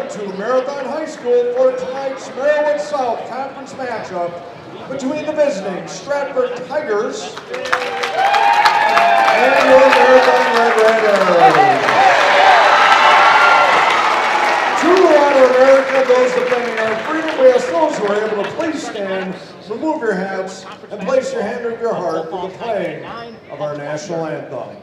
welcome to Marathon High School for tonight's Marywood South Conference matchup between the visiting Stratford Tigers and your Marathon Red Raiders. To honor America, those defending our freedom, we ask those who are able to please stand, remove your hats, and place your hand over your heart for the playing of our national anthem.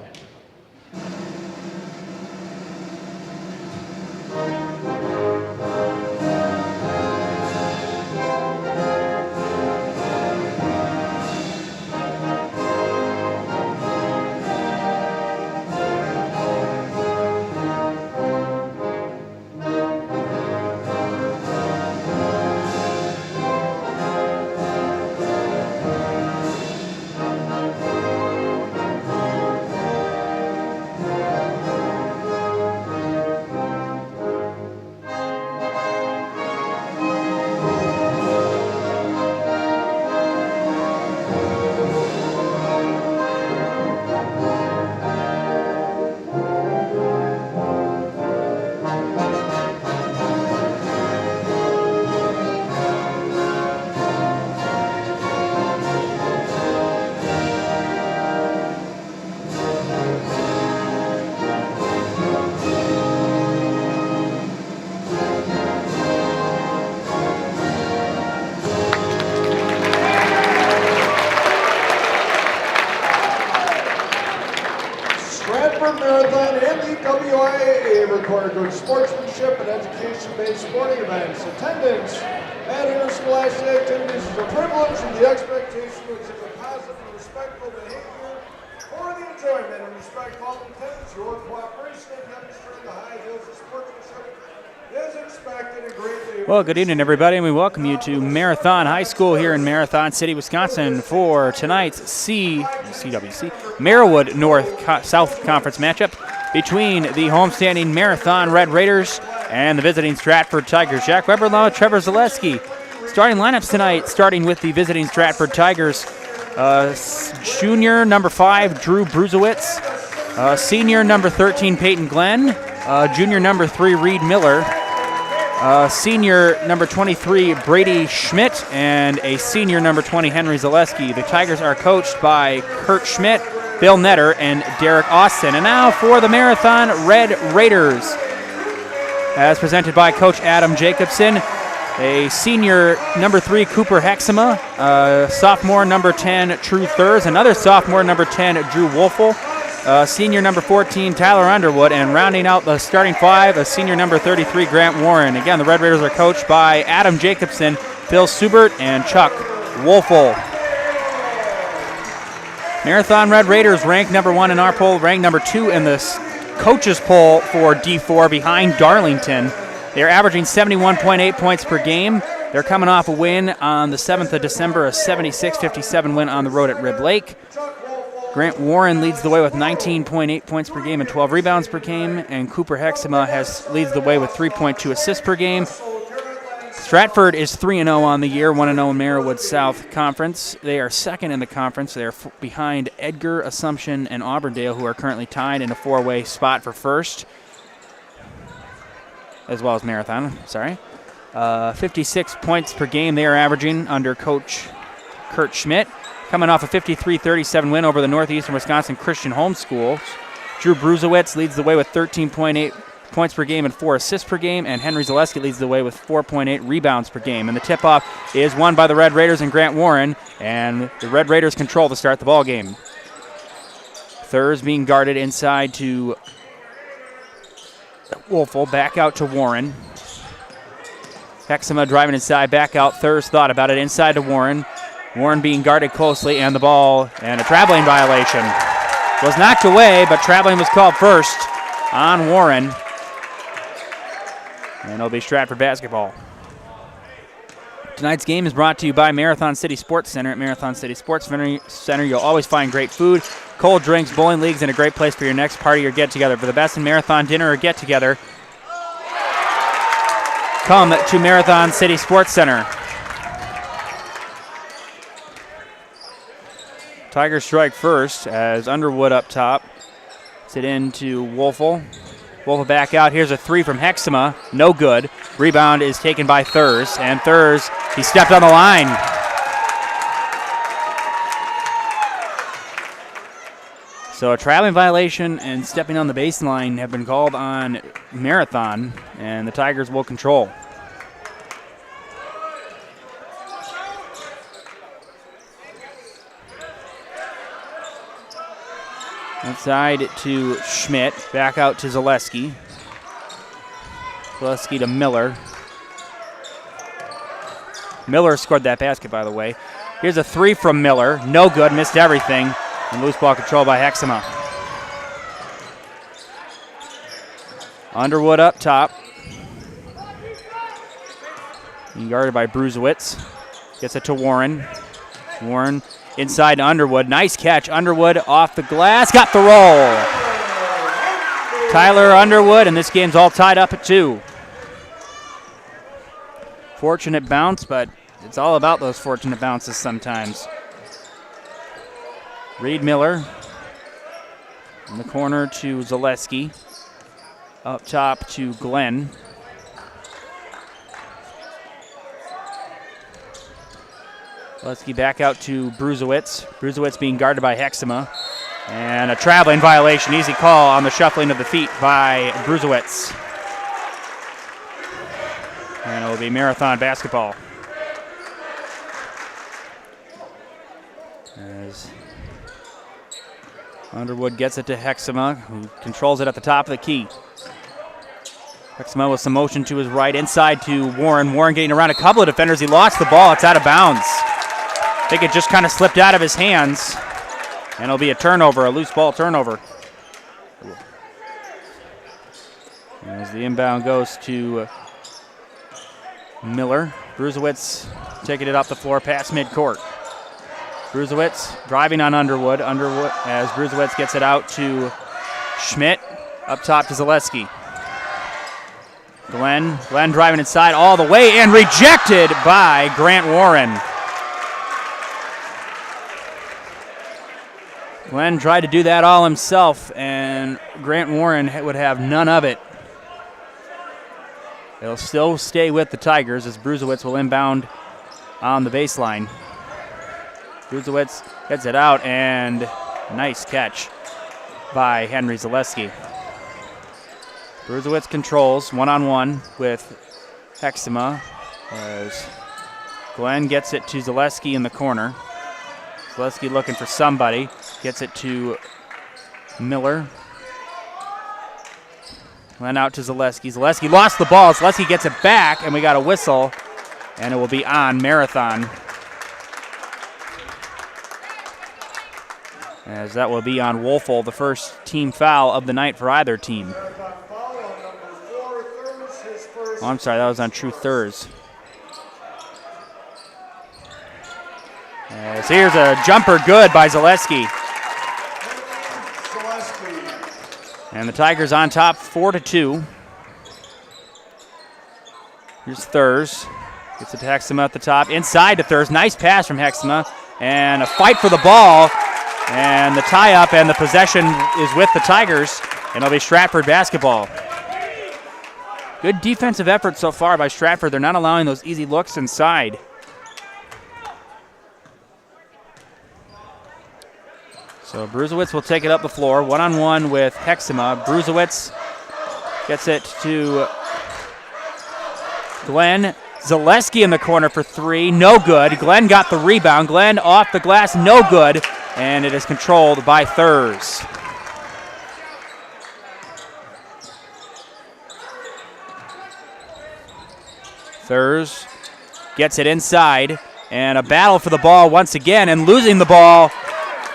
Marathon and the WIAA require good sportsmanship and education-based sporting events. Attendance at interscholastic activities is a privilege, and the expectation to exhibit positive and respectful behavior for the enjoyment and respect of all attendants. Your cooperation in demonstrating the high ideals of sportsmanship is expected and greatly. Well, good evening, everybody, and we welcome you to Marathon High School here in Marathon City, Wisconsin, for tonight's CWC Marywood North-South Conference matchup between the homestanding Marathon Red Raiders and the visiting Stratford Tigers. Jack Weber along with Trevor Zaleski. Starting lineups tonight, starting with the visiting Stratford Tigers. Junior number 5, Drew Bruzowitz. Senior number 13, Peyton Glenn. Junior number 3, Reed Miller. Senior number 23, Brady Schmidt, and a senior number 20, Henry Zaleski. The Tigers are coached by Kurt Schmidt, Bill Netter, and Derek Austin. And now for the Marathon Red Raiders, as presented by Coach Adam Jacobson. A senior number 3, Cooper Hexema. Sophomore number 10, True Thurs. Another sophomore number 10, Drew Wolfel. Senior number 14, Tyler Underwood, and rounding out the starting 5, a senior number 33, Grant Warren. Again, the Red Raiders are coached by Adam Jacobson, Phil Subert, and Chuck Wolfel. Marathon Red Raiders ranked number 1 in our poll, ranked number 2 in the coaches poll for D4 behind Darlington. They're averaging 71.8 points per game. They're coming off a win on the 7th of December, a 76-57 win on the road at Rib Lake. Grant Warren leads the way with 19.8 points per game and 12 rebounds per game, and Cooper Hexema leads the way with 3.2 assists per game. Stratford is 3-0 on the year, 1-0 in Marywood South Conference. They are second in the conference. They are behind Edgar, Assumption, and Auburndale, who are currently tied in a 4-way spot for first, as well as Marathon, 56 points per game they are averaging under Coach Kurt Schmidt. Coming off a 53-37 win over the Northeastern Wisconsin Christian Homeschools. Drew Bruzowitz leads the way with 13.8 points per game and 4 assists per game, and Henry Zaleski leads the way with 4.8 rebounds per game. And the tip-off is won by the Red Raiders and Grant Warren, and the Red Raiders control to start the ball game. Thurs being guarded inside to Wolfel, back out to Warren. Hexema driving inside, back out. Thurs thought about it, inside to Warren. Warren being guarded closely, and the ball, and a traveling violation. Was knocked away, but traveling was called first on Warren. And it'll be Stratford basketball. Tonight's game is brought to you by Marathon City Sports Center. At Marathon City Sports Center, you'll always find great food, cold drinks, bowling leagues, and a great place for your next party or get-together. For the best in marathon dinner or get-together, come to Marathon City Sports Center. Tigers strike first as Underwood up top. It's it into Wolfel. Wolf will back out. Here's a three from Hexema. No good. Rebound is taken by Thurs. And Thurs, he stepped on the line. So a traveling violation and stepping on the baseline have been called on Marathon, and the Tigers will control. Inside to Schmidt, back out to Zaleski. Zaleski to Miller. Miller scored that basket, by the way. Here's a three from Miller. No good, missed everything. And loose ball control by Hexema. Underwood up top. Being guarded by Bruzewicz. Gets it to Warren. Warren inside to Underwood. Nice catch. Underwood off the glass. Got the roll. Tyler Underwood, and this game's all tied up at 2. Fortunate bounce, but it's all about those fortunate bounces sometimes. Reed Miller in the corner to Zaleski. Up top to Glenn. Zaleski back out to Bruzewicz. Bruzewicz being guarded by Hexema. And a traveling violation. Easy call on the shuffling of the feet by Bruzewicz. And it will be Marathon basketball. As Underwood gets it to Hexema, who controls it at the top of the key. Hexema with some motion to his right, inside to Warren. Warren getting around a couple of defenders. He lost the ball. It's out of bounds. I think it just kind of slipped out of his hands. And it'll be a turnover, a loose ball turnover. As the inbound goes to Miller. Bruzewicz taking it up the floor past midcourt. Bruzewicz driving on Underwood. Underwood as Bruzewicz gets it out to Schmidt. Up top to Zaleski. Glenn driving inside all the way and rejected by Grant Warren. Glenn tried to do that all himself, and Grant Warren would have none of it. They'll still stay with the Tigers as Bruzewicz will inbound on the baseline. Bruzewicz gets it out, and nice catch by Henry Zaleski. Bruzewicz controls one-on-one with Hexema as Glenn gets it to Zaleski in the corner. Zaleski looking for somebody. Gets it to Miller. Glenn out to Zaleski. Zaleski lost the ball. Zaleski gets it back, and we got a whistle, and it will be on Marathon. As that will be on Wolfel, the first team foul of the night for either team. Oh, I'm sorry, that was on True Thurs. As here's a jumper good by Zaleski. And the Tigers on top 4-2. Here's Thurs. Gets it to Hexema at the top. Inside to Thurs. Nice pass from Hexema. And a fight for the ball. And the tie-up and the possession is with the Tigers. And it'll be Stratford basketball. Good defensive effort so far by Stratford. They're not allowing those easy looks inside. So Bruzewicz will take it up the floor, one-on-one with Hexema. Bruzewicz gets it to Glenn. Zaleski in the corner for three, no good. Glenn got the rebound. Glenn off the glass, no good. And it is controlled by Thurs. Thurs gets it inside, and a battle for the ball once again, and losing the ball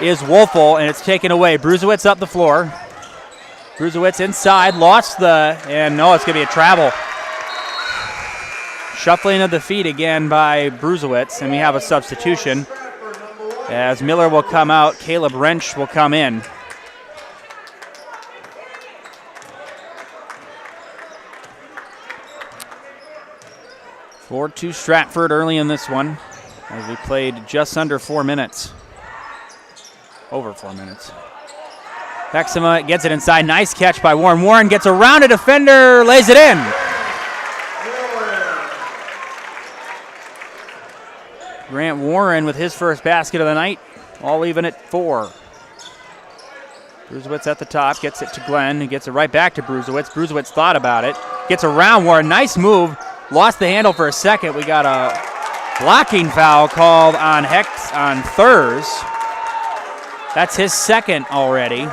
is Wolfel, and it's taken away. Bruzewicz up the floor. Bruzewicz inside, lost and no, it's going to be a travel. Shuffling of the feet again by Bruzewicz, and we have a substitution. As Miller will come out, Caleb Wrench will come in. To Stratford early in this one, as we played just under 4 minutes. Over 4 minutes. Hexema gets it inside. Nice catch by Warren. Warren gets around a defender, lays it in. Grant Warren with his first basket of the night, all even at 4. Bruzewitz at the top, gets it to Glenn, who gets it right back to Bruzewitz. Bruzewitz thought about it, gets around Warren. Nice move, lost the handle for a second. We got a blocking foul called on Thurs. That's his second already.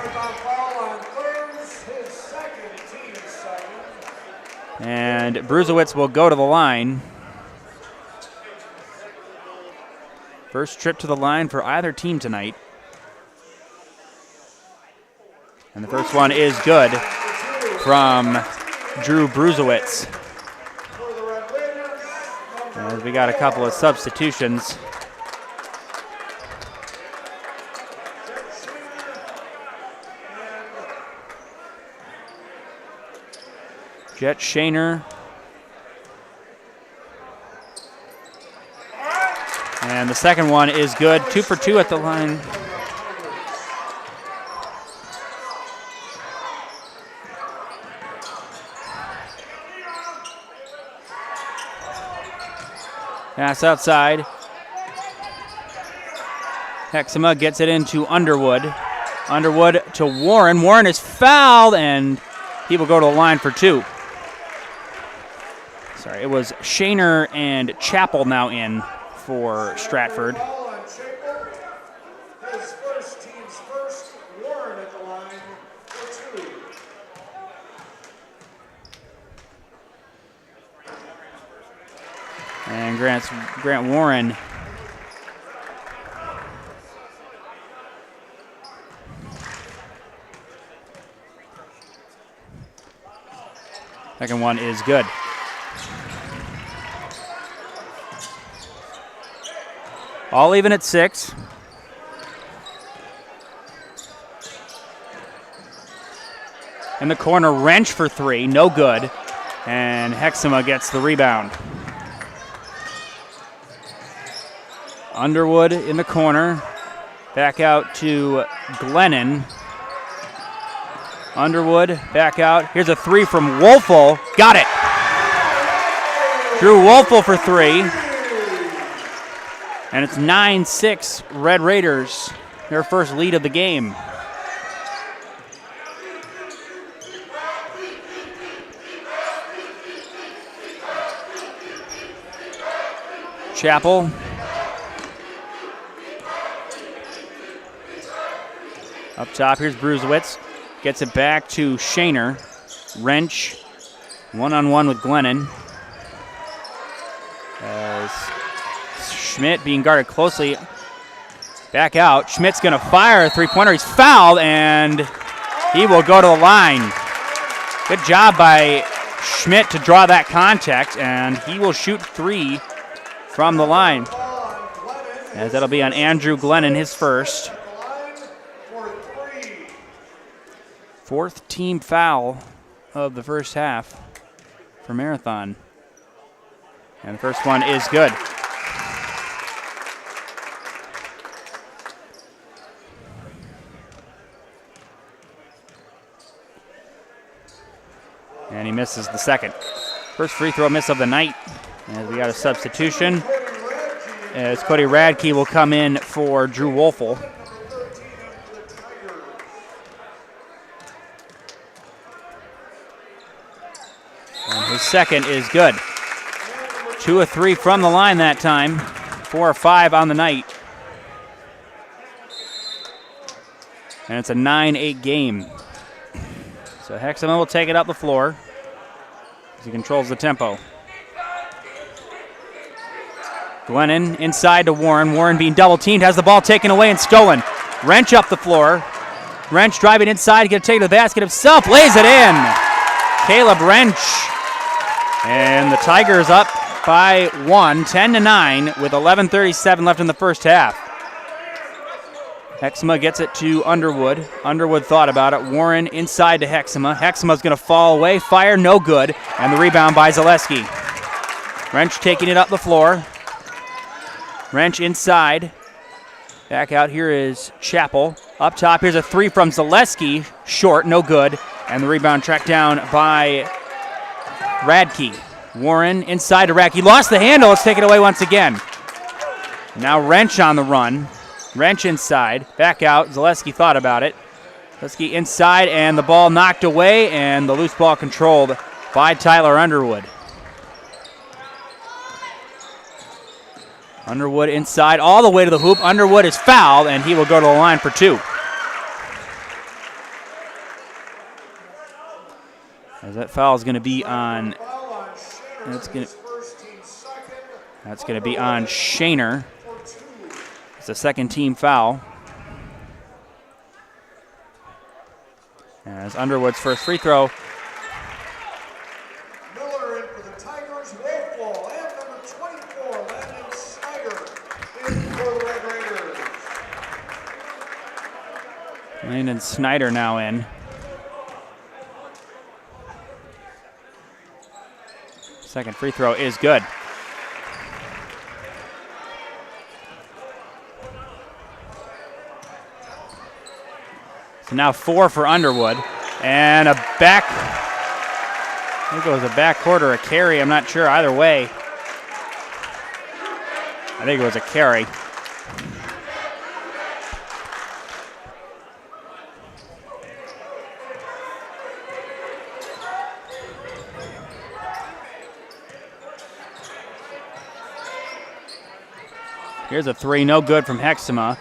And Bruzewitz will go to the line. First trip to the line for either team tonight. And the first one is good from Drew Bruzewitz. As we got a couple of substitutions. Jet Shaner. And the second one is good. 2 for 2 at the line. Pass outside. Hexema gets it into Underwood. Underwood to Warren. Warren is fouled, and he will go to the line for 2. Sorry, it was Shaner and Chappell now in for Stratford. His first team's first, Warren at the line for 2. And Grant Warren second one is good. All even at 6. In the corner, Wrench for 3, no good. And Hexema gets the rebound. Underwood in the corner. Back out to Glennon. Underwood back out. Here's a 3 from Wolfel. Got it. Drew Wolfel for 3. And it's 9-6 Red Raiders, their first lead of the game. Chappell. Up top, here's Bruzewitz. Gets it back to Shaner. Wrench, one-on-one with Glennon. As Schmidt being guarded closely. Back out. Schmidt's going to fire a three-pointer. He's fouled, and he will go to the line. Good job by Schmidt to draw that contact, and he will shoot 3 from the line. As that'll be on Andrew Glennon, his first. 4th team foul of the first half for Marathon. And the first one is good. And he misses the second. First free throw miss of the night. As we got a substitution. As Cody Radke will come in for Drew Wolfel. And his second is good. 2 of 3 from the line that time. 4 of 5 on the night. And it's a 9-8 game. So Hexema will take it up the floor as he controls the tempo. Glennon inside to Warren. Warren being double teamed, has the ball taken away and stolen. Wrench up the floor. Wrench driving inside, going to take it to the basket himself, lays it in. Caleb Wrench. And the Tigers up by 1, 10-9 with 11:37 left in the first half. Hexema gets it to Underwood. Underwood thought about it. Warren inside to Hexema. Hexema's going to fall away. Fire, no good. And the rebound by Zaleski. Wrench taking it up the floor. Wrench inside. Back out here is Chappell. Up top, here's a three from Zaleski. Short, no good. And the rebound tracked down by Radke. Warren inside to Radke. Lost the handle. Let's take it away once again. Now Wrench on the run. Wrench inside. Back out. Zaleski thought about it. Zaleski inside, and the ball knocked away, and the loose ball controlled by Tyler Underwood. Underwood inside all the way to the hoop. Underwood is fouled, and he will go to the line for two. As that foul is going to be on, that's going to be on Shaner. It's a second team foul. As Underwood's first free throw. Miller in for the Tigers, Wolfwall, and number 24, Landon Snyder in for the Red Raiders. Landon Snyder now in. Second free throw is good. So now 4 for Underwood. And a back, I think it was a backcourt or a carry. I'm not sure. Either way, I think it was a carry. Here's a three, no good from Hexema.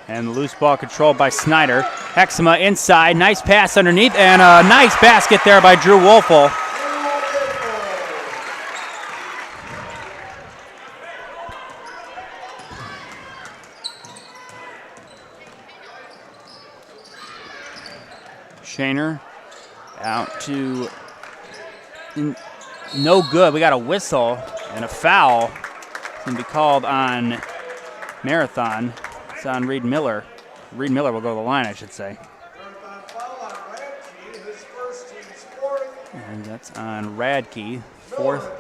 And the loose ball controlled by Snyder. Hexema inside, nice pass underneath, and a nice basket there by Drew Wolfel. Shaner out to no good. We got a whistle and a foul. It's going to be called on Marathon. It's on Reed Miller. Reed Miller will go to the line, I should say. And that's on Radke. Fourth.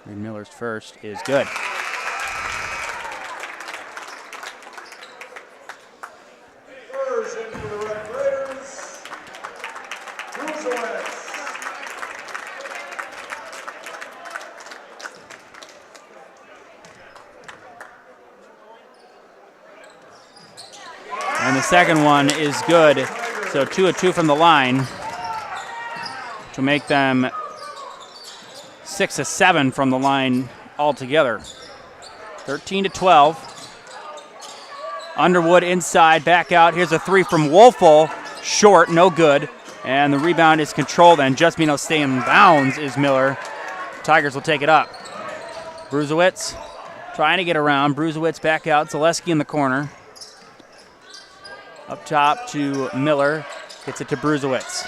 Reed Miller's first is good. And the second one is good. So 2 of 2 from the line to make them 6 of 7 from the line altogether. 13-12. Underwood inside, back out. Here's a three from Wolfel. Short, no good. And the rebound is controlled, and just Mino stay in bounds is Miller. Tigers will take it up. Bruzewicz trying to get around. Bruzewicz back out. Zaleski in the corner. Up top to Miller. Gets it to Bruzewicz.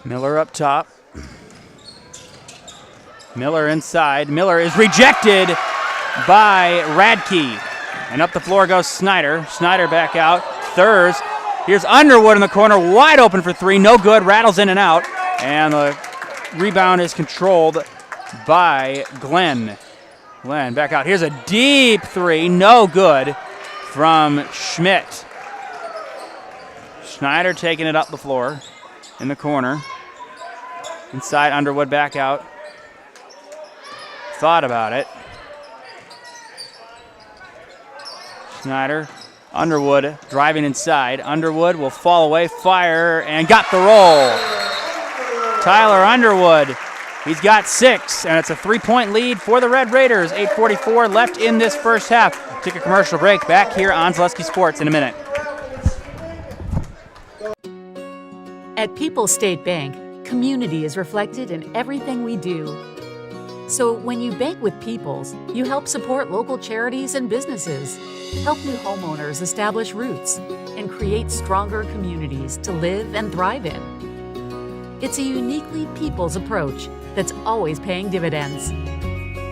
Miller up top. Miller inside. Miller is rejected by Radke. And up the floor goes Snyder. Snyder back out. Thurs. Here's Underwood in the corner. Wide open for three. No good. Rattles in and out. And the rebound is controlled by Glenn. Glenn back out. Here's a deep three. No good from Schmidt. Schneider taking it up the floor in the corner. Inside, Underwood back out. Thought about it. Schneider. Underwood driving inside. Underwood will fall away, fire, and got the roll. Tyler Underwood. He's got 6, and it's a 3-point lead for the Red Raiders. 8:44 left in this first half. Take a commercial break. Back here on Zaleski Sports in a minute. At People's State Bank, community is reflected in everything we do. So when you bank with People's, you help support local charities and businesses, help new homeowners establish roots, and create stronger communities to live and thrive in. It's a uniquely People's approach that's always paying dividends.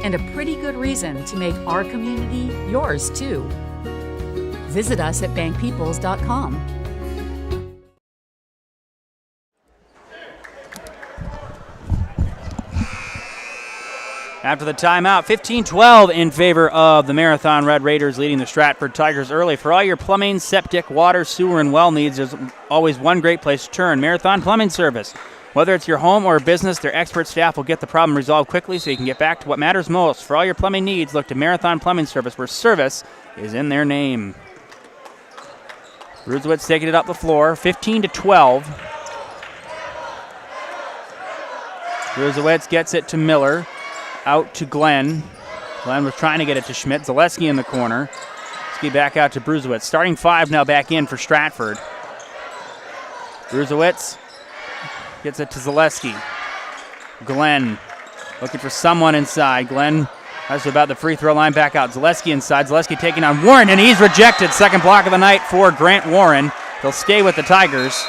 And a pretty good reason to make our community yours too. Visit us at bankpeoples.com. After the timeout, 15-12 in favor of the Marathon Red Raiders, leading the Stratford Tigers early. For all your plumbing, septic, water, sewer, and well needs, there's always one great place to turn, Marathon Plumbing Service. Whether it's your home or business, their expert staff will get the problem resolved quickly so you can get back to what matters most. For all your plumbing needs, look to Marathon Plumbing Service, where service is in their name. Bruzewitz taking it up the floor, 15-12. Bruzewitz gets it to Miller. Out to Glenn. Glenn was trying to get it to Schmidt. Zaleski in the corner. Ski back out to Bruzewitz. Starting five now back in for Stratford. Bruzewitz gets it to Zaleski. Glenn looking for someone inside. Glenn has about the free throw line back out. Zaleski inside. Zaleski taking on Warren, and he's rejected. Second block of the night for Grant Warren. He'll stay with the Tigers.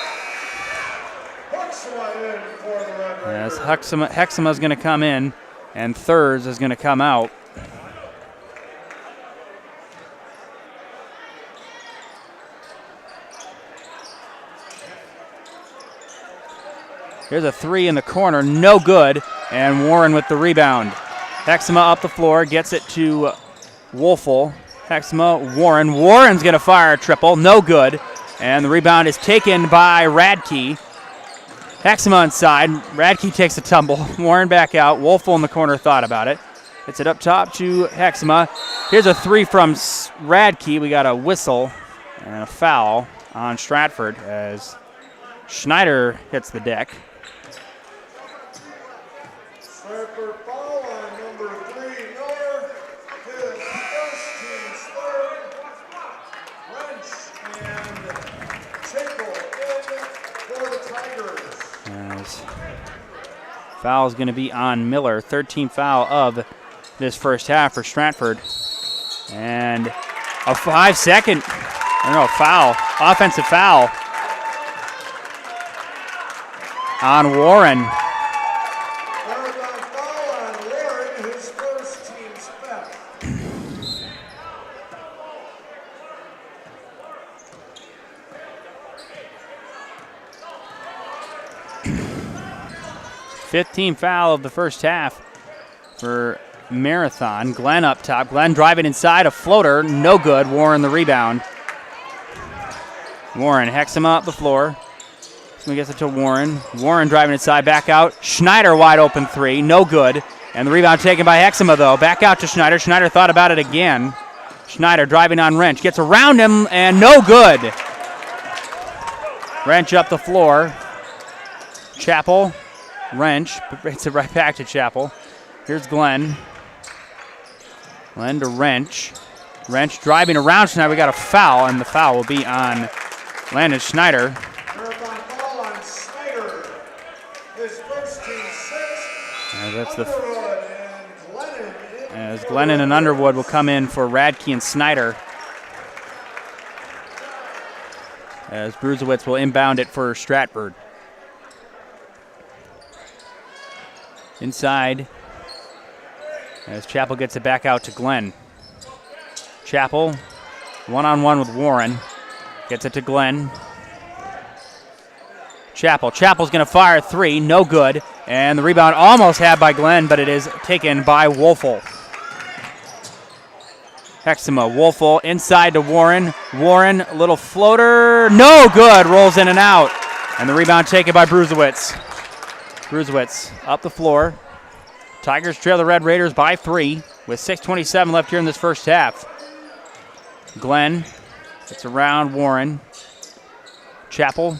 As Hexama's going to come in. And Thurs is going to come out. Here's a three in the corner, no good. And Warren with the rebound. Hexama up the floor, gets it to Wolfel. Hexama, Warren. Warren's going to fire a triple, no good. And the rebound is taken by Radke. Hexama inside. Radke takes a tumble. Warren back out. Wolfel in the corner thought about it. Gets it up top to Hexama. Here's a three from Radke. We got a whistle and a foul on Stratford as Schneider hits the deck. Stratford foul on number 3, Miller. His first team's third. Wrench and Chaple in for the Tigers. As foul is going to be on Miller. 13th foul of this first half for Stratford. And a 5-second, foul, offensive foul on Warren. Marathon foul on Warren, his first team's fifth. 15th foul of the first half for Marathon. Glenn up top. Glenn driving inside, a floater, no good. Warren the rebound. Warren, Hexama up the floor. So he gets it to Warren. Warren driving inside, back out. Schneider wide open three, no good. And the rebound taken by Hexama though. Back out to Schneider. Schneider thought about it again. Schneider driving on Wrench. Gets around him and no good. Wrench up the floor. Chappell. Wrench, brings it right back to Chappell. Here's Glenn. Glenn to Wrench. Wrench driving around Schneider. We got a foul, and the foul will be on Landon Schneider. Marathon foul on Schneider. His first team 6. That's the Underwood and Glennon. as Glennon and Underwood will come in for Radke and Snyder. As Bruzewitz will inbound it for Stratford. Inside, as Chappell gets it back out to Glenn. Chappell, one-on-one with Warren. Gets it to Glenn. Chappell. Chappell's going to fire three, no good. And the rebound almost had by Glenn, but it is taken by Wolfel. Hexama, Wolfel inside to Warren. Warren, little floater, no good. Rolls in and out. And the rebound taken by Bruzewitz. Bruzewitz up the floor. Tigers trail the Red Raiders by 3 with 6:27 left here in this first half. Glenn gets around Warren. Chappell.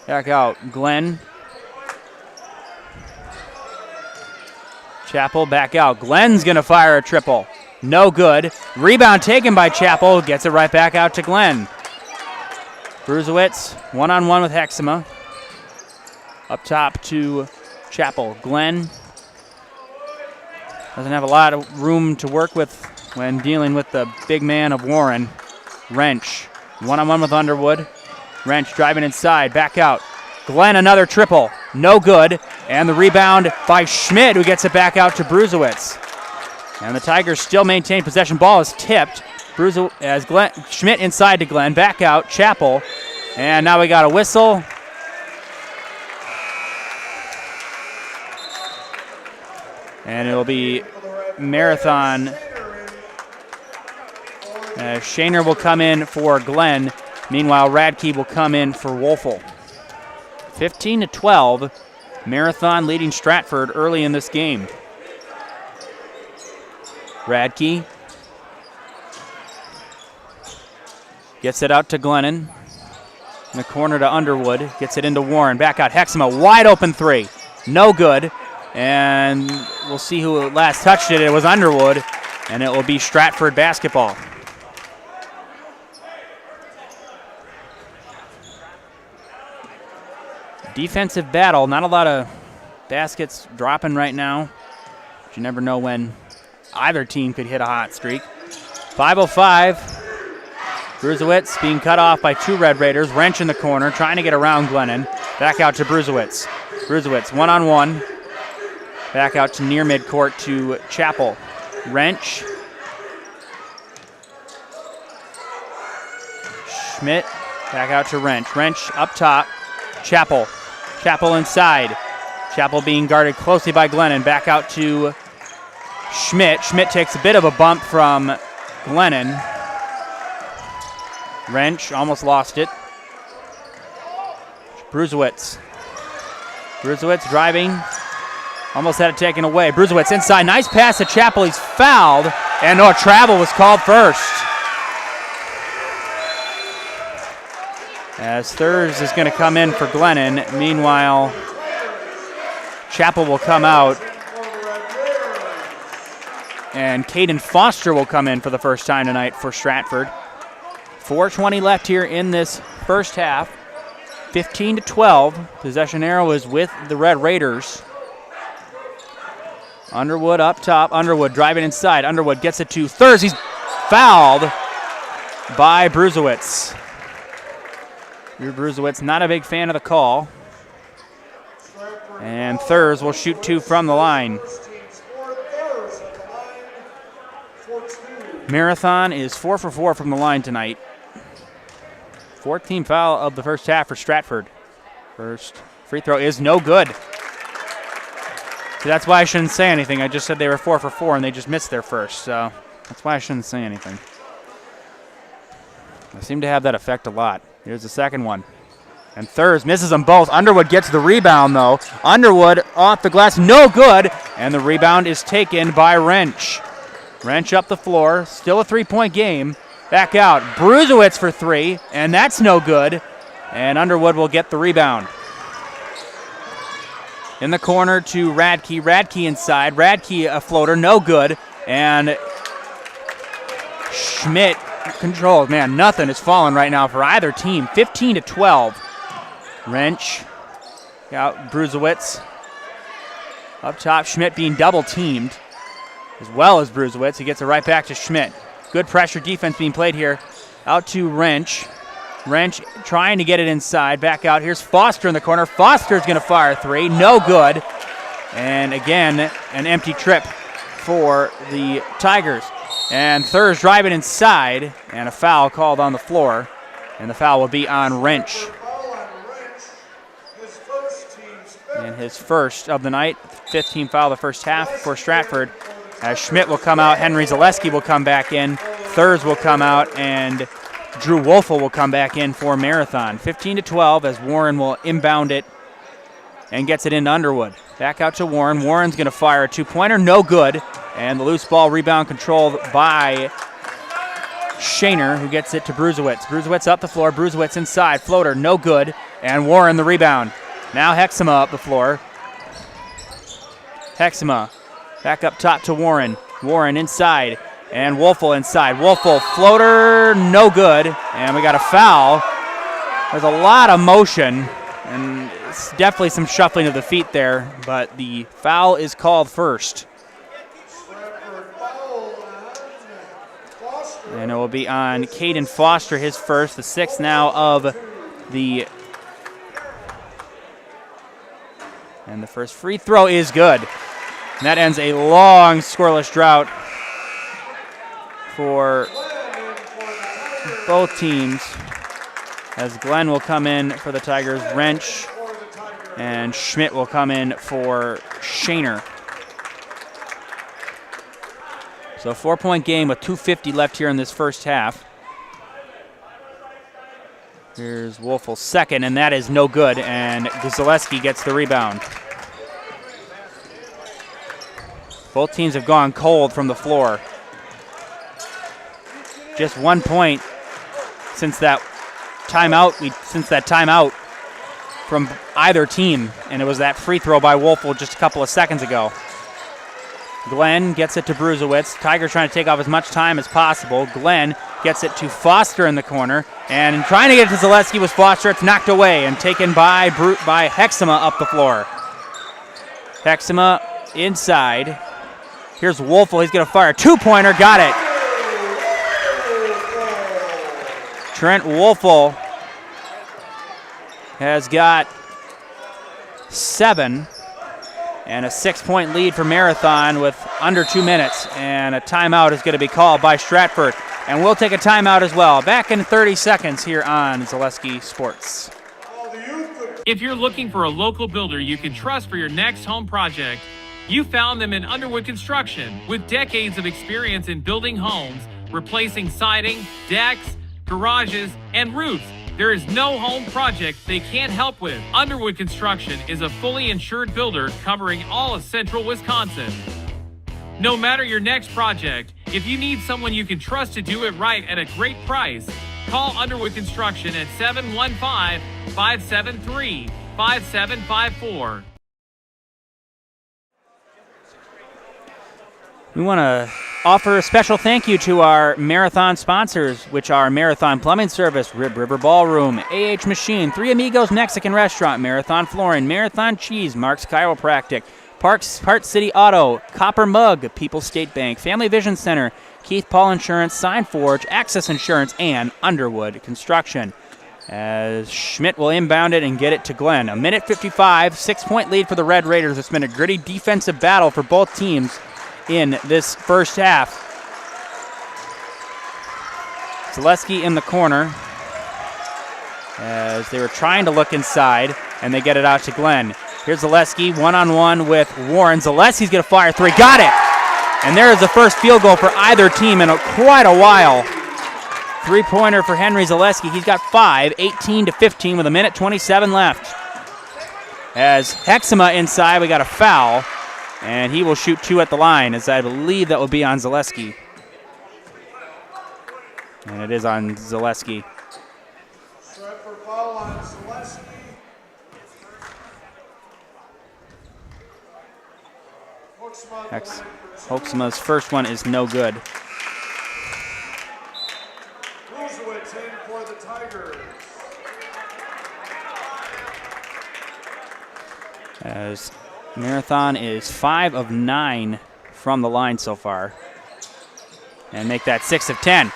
Back out. Glenn. Chappell back out. Glenn's going to fire a triple. No good. Rebound taken by Chappell. Gets it right back out to Glenn. Bruzewitz one-on-one with Hexama. Up top to Chappell. Glenn doesn't have a lot of room to work with when dealing with the big man of Warren. Wrench, one-on-one with Underwood. Wrench driving inside, back out. Glenn another triple, no good. And the rebound by Schmidt, who gets it back out to Bruzewitz. And the Tigers still maintain possession. Ball is tipped. Schmidt inside to Glenn, back out, Chappell. And now we got a whistle. And it'll be Marathon. Shaner will come in for Glenn. Meanwhile, Radke will come in for Wolfel. 15-12, Marathon leading Stratford early in this game. Radke gets it out to Glennon. In the corner to Underwood. Gets it into Warren. Back out Hexema. Wide open three. No good. And we'll see who last touched it. It was Underwood. And it will be Stratford basketball. Defensive battle. Not a lot of baskets dropping right now. But you never know when either team could hit a hot streak. 5:05. Bruzewitz being cut off by two Red Raiders. Wrench in the corner, trying to get around Glennon. Back out to Bruzewitz. Bruzewitz one-on-one. Back out to near midcourt to Chappell. Wrench. Schmidt. Back out to Wrench. Wrench up top. Chappell. Chappell inside. Chappell being guarded closely by Glennon. Back out to Schmidt. Schmidt takes a bit of a bump from Glennon. Wrench almost lost it. Bruzewitz. Bruzewitz driving. Almost had it taken away. Bruzewitz inside. Nice pass to Chappell. He's fouled. And no, travel was called first. As Thurs is going to come in for Glennon. Meanwhile, Chappell will come out. And Caden Foster will come in for the first time tonight for Stratford. 4:20 left here in this first half. 15-12. Possession arrow is with the Red Raiders. Underwood up top. Underwood driving inside. Underwood gets it to Thurs. He's fouled by Bruzewitz. Bruzewitz not a big fan of the call. And Thurs will shoot two from the line. Marathon is 4 for 4 from the line tonight. 14th foul of the first half for Stratford. First free throw is no good. See, that's why I shouldn't say anything. I just said they were 4 for 4 and they just missed their first. So that's why I shouldn't say anything. I seem to have that effect a lot. Here's the second one. And Thurs misses them both. Underwood gets the rebound, though. Underwood off the glass, no good. And the rebound is taken by Wrench. Wrench up the floor. Still a three-point game. Back out. Bruzewitz for three, and that's no good. And Underwood will get the rebound. In the corner to Radke. Radke inside. Radke a floater, no good. And Schmidt controlled. Man, nothing is falling right now for either team. 15-12. Wrench. Out Bruzewitz. Up top, Schmidt being double-teamed, as well as Bruzewitz. He gets it right back to Schmidt. Good pressure defense being played here. Out to Wrench. Wrench trying to get it inside. Back out. Here's Foster in the corner. Foster's going to fire three. No good. And again, an empty trip for the Tigers. And Thurs driving inside. And a foul called on the floor. And the foul will be on Wrench. And his first of the night. 15th foul of the first half for Stratford. As Schmidt will come out, Henry Zaleski will come back in, Thurs will come out, and Drew Wolfel will come back in for Marathon. 15-12 as Warren will inbound it and gets it into Underwood. Back out to Warren. Warren's going to fire a two-pointer, no good. And the loose ball rebound controlled by Shaner, who gets it to Bruzewitz. Bruzewitz up the floor, Bruzewitz inside, floater, no good. And Warren the rebound. Now Hexema up the floor. Hexema. Back up top to Warren. Warren inside. And Wolfel inside. Wolfel floater, no good. And we got a foul. There's a lot of motion. And it's definitely some shuffling of the feet there. But the foul is called first. And it will be on Caden Foster, his first. The sixth now of the... And the first free throw is good. And that ends a long scoreless drought for both teams, as Glenn will come in for the Tigers, Wrench, and Schmidt will come in for Shaner. So 4-point game with 2:50 left here in this first half. Here's Wolfel second, and that is no good, and Zaleski gets the rebound. Both teams have gone cold from the floor. Just 1 point since that timeout from either team, and it was that free throw by Wolfel just a couple of seconds ago. Glenn gets it to Bruzewicz. Tigers trying to take off as much time as possible. Glenn gets it to Foster in the corner, and trying to get it to Zaleski was Foster. It's knocked away and taken by Hexema up the floor. Hexema inside. Here's Wolfel. He's going to fire a two-pointer. Got it. Trent Wolfel has got 7 and a 6-point lead for Marathon with under 2 minutes, and a timeout is going to be called by Stratford, and we'll take a timeout as well. Back in 30 seconds here on Zaleski Sports. If you're looking for a local builder you can trust for your next home project, you found them in Underwood Construction. With decades of experience in building homes, replacing siding, decks, garages, and roofs, there is no home project they can't help with. Underwood Construction is a fully insured builder covering all of central Wisconsin. No matter your next project, if you need someone you can trust to do it right at a great price, call Underwood Construction at 715-573-5754. We want to offer a special thank you to our Marathon sponsors, which are Marathon Plumbing Service, Rib River Ballroom, AH Machine, Three Amigos Mexican Restaurant, Marathon Flooring, Marathon Cheese, Mark's Chiropractic, Park City Auto, Copper Mug, People's State Bank, Family Vision Center, Keith Paul Insurance, Sign Forge, Access Insurance, and Underwood Construction. As Schmidt will inbound it and get it to Glenn. 1:55, 6-point lead for the Red Raiders. It's been a gritty defensive battle for both teams in this first half. Zaleski in the corner as they were trying to look inside, and they get it out to Glenn. Here's Zaleski one-on-one with Warren. Zaleski's going to fire three. Got it! And there is the first field goal for either team in quite a while. Three-pointer for Henry Zaleski. He's got 5, 18-15 with 1:27 left. As Hexema inside, we got a foul. And he will shoot 2 at the line, as I believe that will be on Zaleski. And it is on Zaleski. Stratford foul on Zaleski. Hoeksema's first one is no good. Bruzewicz in for the Tigers. As Marathon is 5 of 9 from the line so far. And make that 6 of 10.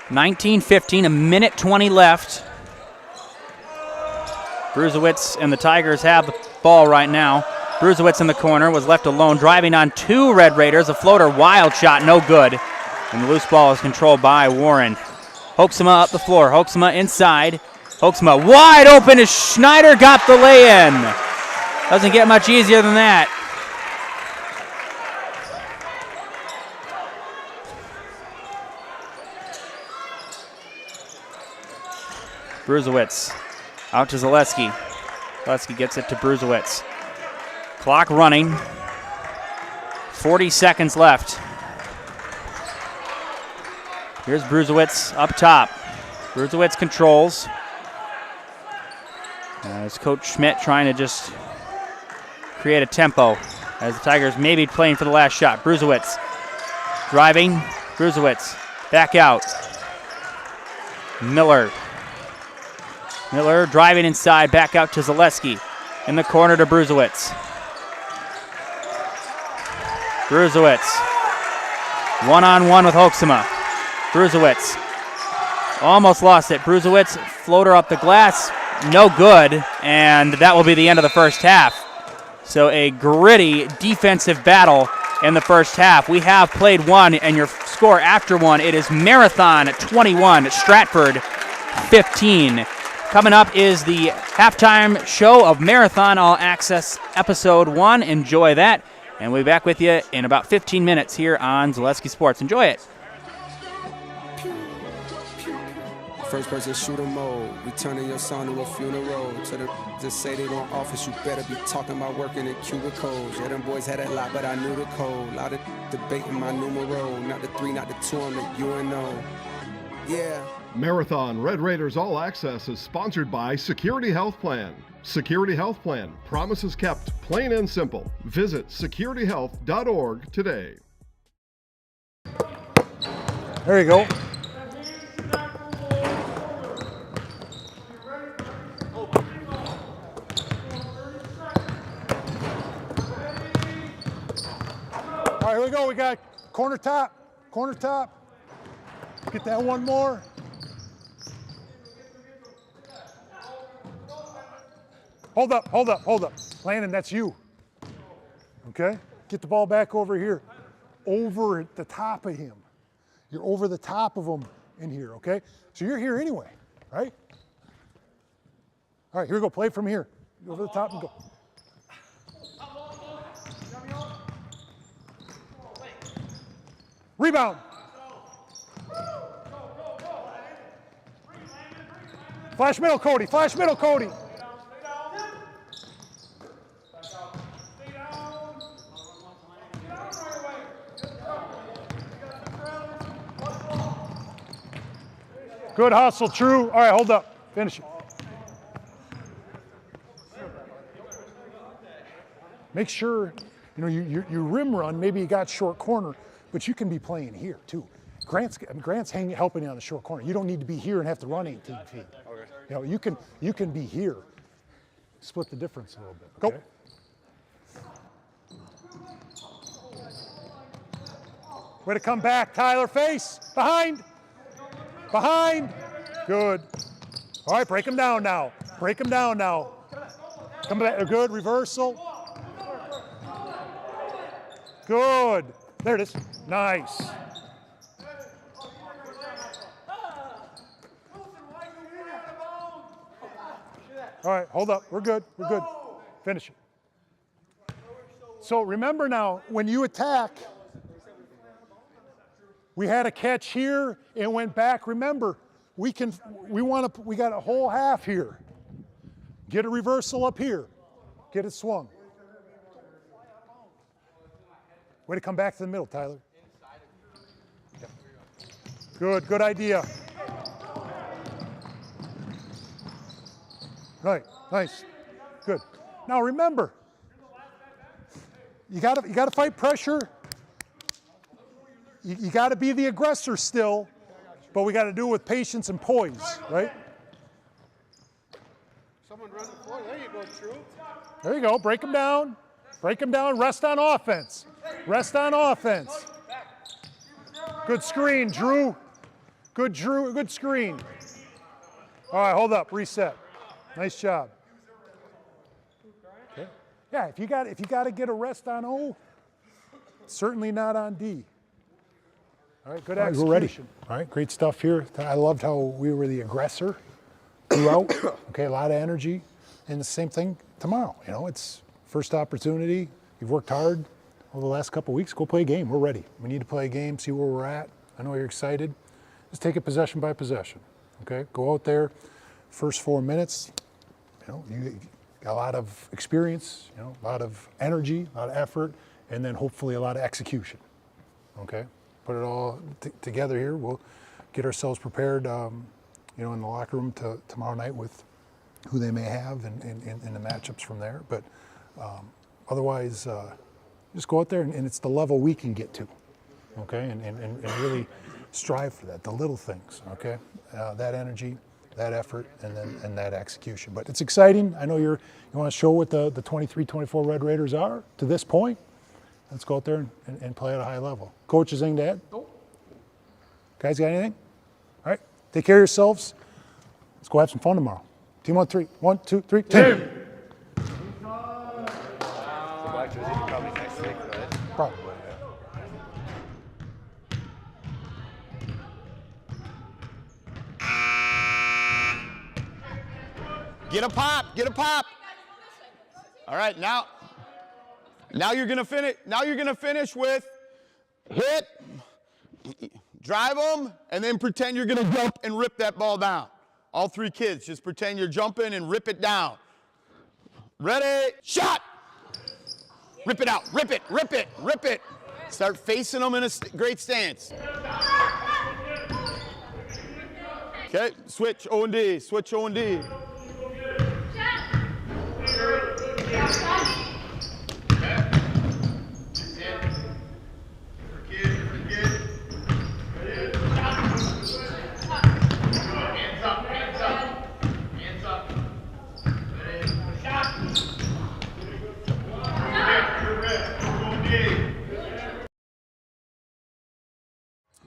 (19:15), 1:20 left. Bruzewicz and the Tigers have the ball right now. Bruzewicz in the corner was left alone, driving on 2 Red Raiders. A floater, wild shot, no good. And the loose ball is controlled by Warren. Hoeksema up the floor. Hoeksema inside. Hoeksema wide open as Schneider got the lay-in. Doesn't get much easier than that. Bruzewicz out to Zaleski. Zaleski gets it to Bruzewicz. Clock running. 40 seconds left. Here's Bruzewicz up top. Bruzewicz controls. As Coach Schmidt trying to just create a tempo as the Tigers may be playing for the last shot. Bruzewicz driving. Bruzewicz back out. Miller driving inside, back out to Zaleski. In the corner to Bruzewicz. Bruzewicz one-on-one with Hoeksema. Bruzewicz almost lost it. Bruzewicz floater up the glass. No good, and that will be the end of the first half. So a gritty defensive battle in the first half. We have played one, and your score after one, it is Marathon 21, Stratford 15. Coming up is the halftime show of Marathon All Access Episode 1. Enjoy that. And we'll be back with you in about 15 minutes here on Zaleski Sports. Enjoy it. First person shooter mode, we turning your son to a funeral. Just say they don't office, you better be talking about working in cubicles. Yeah, them boys had a lot, but I knew the code. Lot of debate in my numero, not the 3, not the 2, I'm the UNO. Yeah. Marathon Red Raiders All Access is sponsored by Security Health Plan. Security Health Plan. Promises kept, plain and simple. Visit securityhealth.org today. There you go. All right, here we go. We got corner top, corner top. Get that one more. Hold up, hold up, hold up. Landon, that's you. Okay? Get the ball back over here. Over at the top of him. You're over the top of him in here, okay? So you're here anyway, right? All right, here we go. Play from here. Over the top and go. Rebound. Flash middle, Cody. Flash middle, Cody. Good hustle, True. All right, hold up. Finish it. Make sure, you know, your rim run, maybe you got short corner, but you can be playing here too. Grant's helping you on the short corner. You don't need to be here and have to run 18 feet. Okay. You know, you can be here. Split the difference a little bit. Go. Way to come back, Tyler. Face. Behind. Behind. Good. All right, break him down now. Break him down now. Come back. Good. Reversal. Good. There it is. Nice. All right, hold up. We're good. We're good. Finish it. So remember now, when you attack, we had a catch here and went back. Remember, we got a whole half here. Get a reversal up here. Get it swung. Way to come back to the middle, Tyler. Yeah. Good idea. Right, nice, good. Now remember, you gotta fight pressure. You gotta be the aggressor still, but we gotta do it with patience and poise, right? Someone run the floor. There you go, True. There you go. Break them down. Break them down. Rest on offense. Rest on offense. Good screen, Drew. Good screen. All right, hold up. Reset. Nice job. Okay. Yeah, if you got to get a rest on O, certainly not on D. All right, good execution. We're ready. All right, great stuff here. I loved how we were the aggressor throughout. Okay, a lot of energy. And the same thing tomorrow. You know, it's first opportunity. You've worked hard over the last couple of weeks. Go play a game. We're ready. We need to play a game, see where we're at. I know you're excited. Just take it possession by possession. Okay, go out there. First 4 minutes, you know, you got a lot of experience, you know, a lot of energy, a lot of effort, and then hopefully a lot of execution. Okay, put it all together here. We'll get ourselves prepared, you know, in the locker room tomorrow night with who they may have and the matchups from there. But otherwise, just go out there and it's the level we can get to. Okay, and really strive for that, the little things. Okay, that energy, that effort, and that execution. But it's exciting. I know you want to show what the 23-24 Red Raiders are to this point. Let's go out there and play at a high level. Coach, is anything to add? Nope. Guys, got anything? All right, take care of yourselves. Let's go have some fun tomorrow. Team on three. 1, 2, 3, team. Probably. Get a pop, get a pop. All right, now you're gonna finish. Now you're gonna finish with hit, drive them, and then pretend you're gonna jump and rip that ball down. All 3 kids, just pretend you're jumping and rip it down. Ready, shot! Rip it out, rip it, rip it, rip it. Start facing them in a great stance. Okay, switch O&D, switch O&D.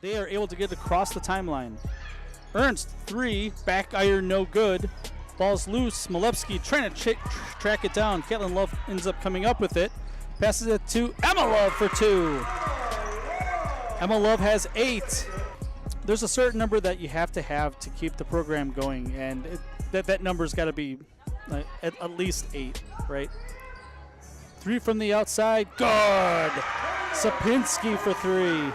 They are able to get across the timeline. Ernst, 3, back iron, no good. Ball's loose. Malevsky trying to track it down. Caitlin Love ends up coming up with it. Passes it to Emma Love for 2. Emma Love has 8. There's a certain number that you have to keep the program going, and that number's got to be at least 8, right? 3 from the outside. Good. Sapinski for 3.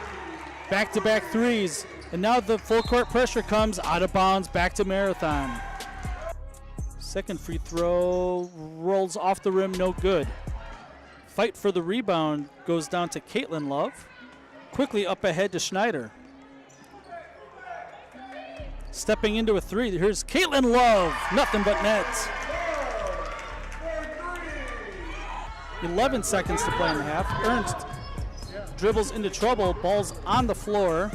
Back-to-back 3s. And now the full court pressure comes out of bounds, back to Marathon. Second free throw rolls off the rim, no good. Fight for the rebound goes down to Caitlin Love. Quickly up ahead to Schneider. Stepping into a 3, here's Caitlin Love, nothing but net. 11 seconds to play in the half. Ernst dribbles into trouble, ball's on the floor.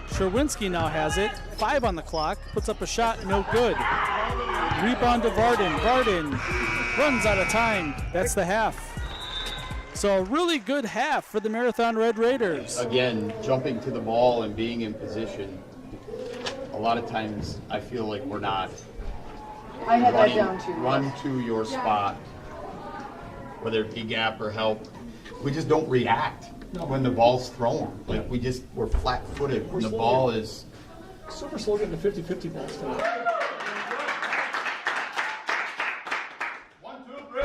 Sherwinski now has it, 5 on the clock, puts up a shot, no good. Rebound to Varden. Varden runs out of time. That's the half. So a really good half for the Marathon Red Raiders. Again, jumping to the ball and being in position. A lot of times I feel like we're not run to your spot, whether it be gap or help. We just don't react when the ball's thrown. Like we're flat-footed when the ball is. Super slow getting the 50-50 balls tonight. 1, 2, 3.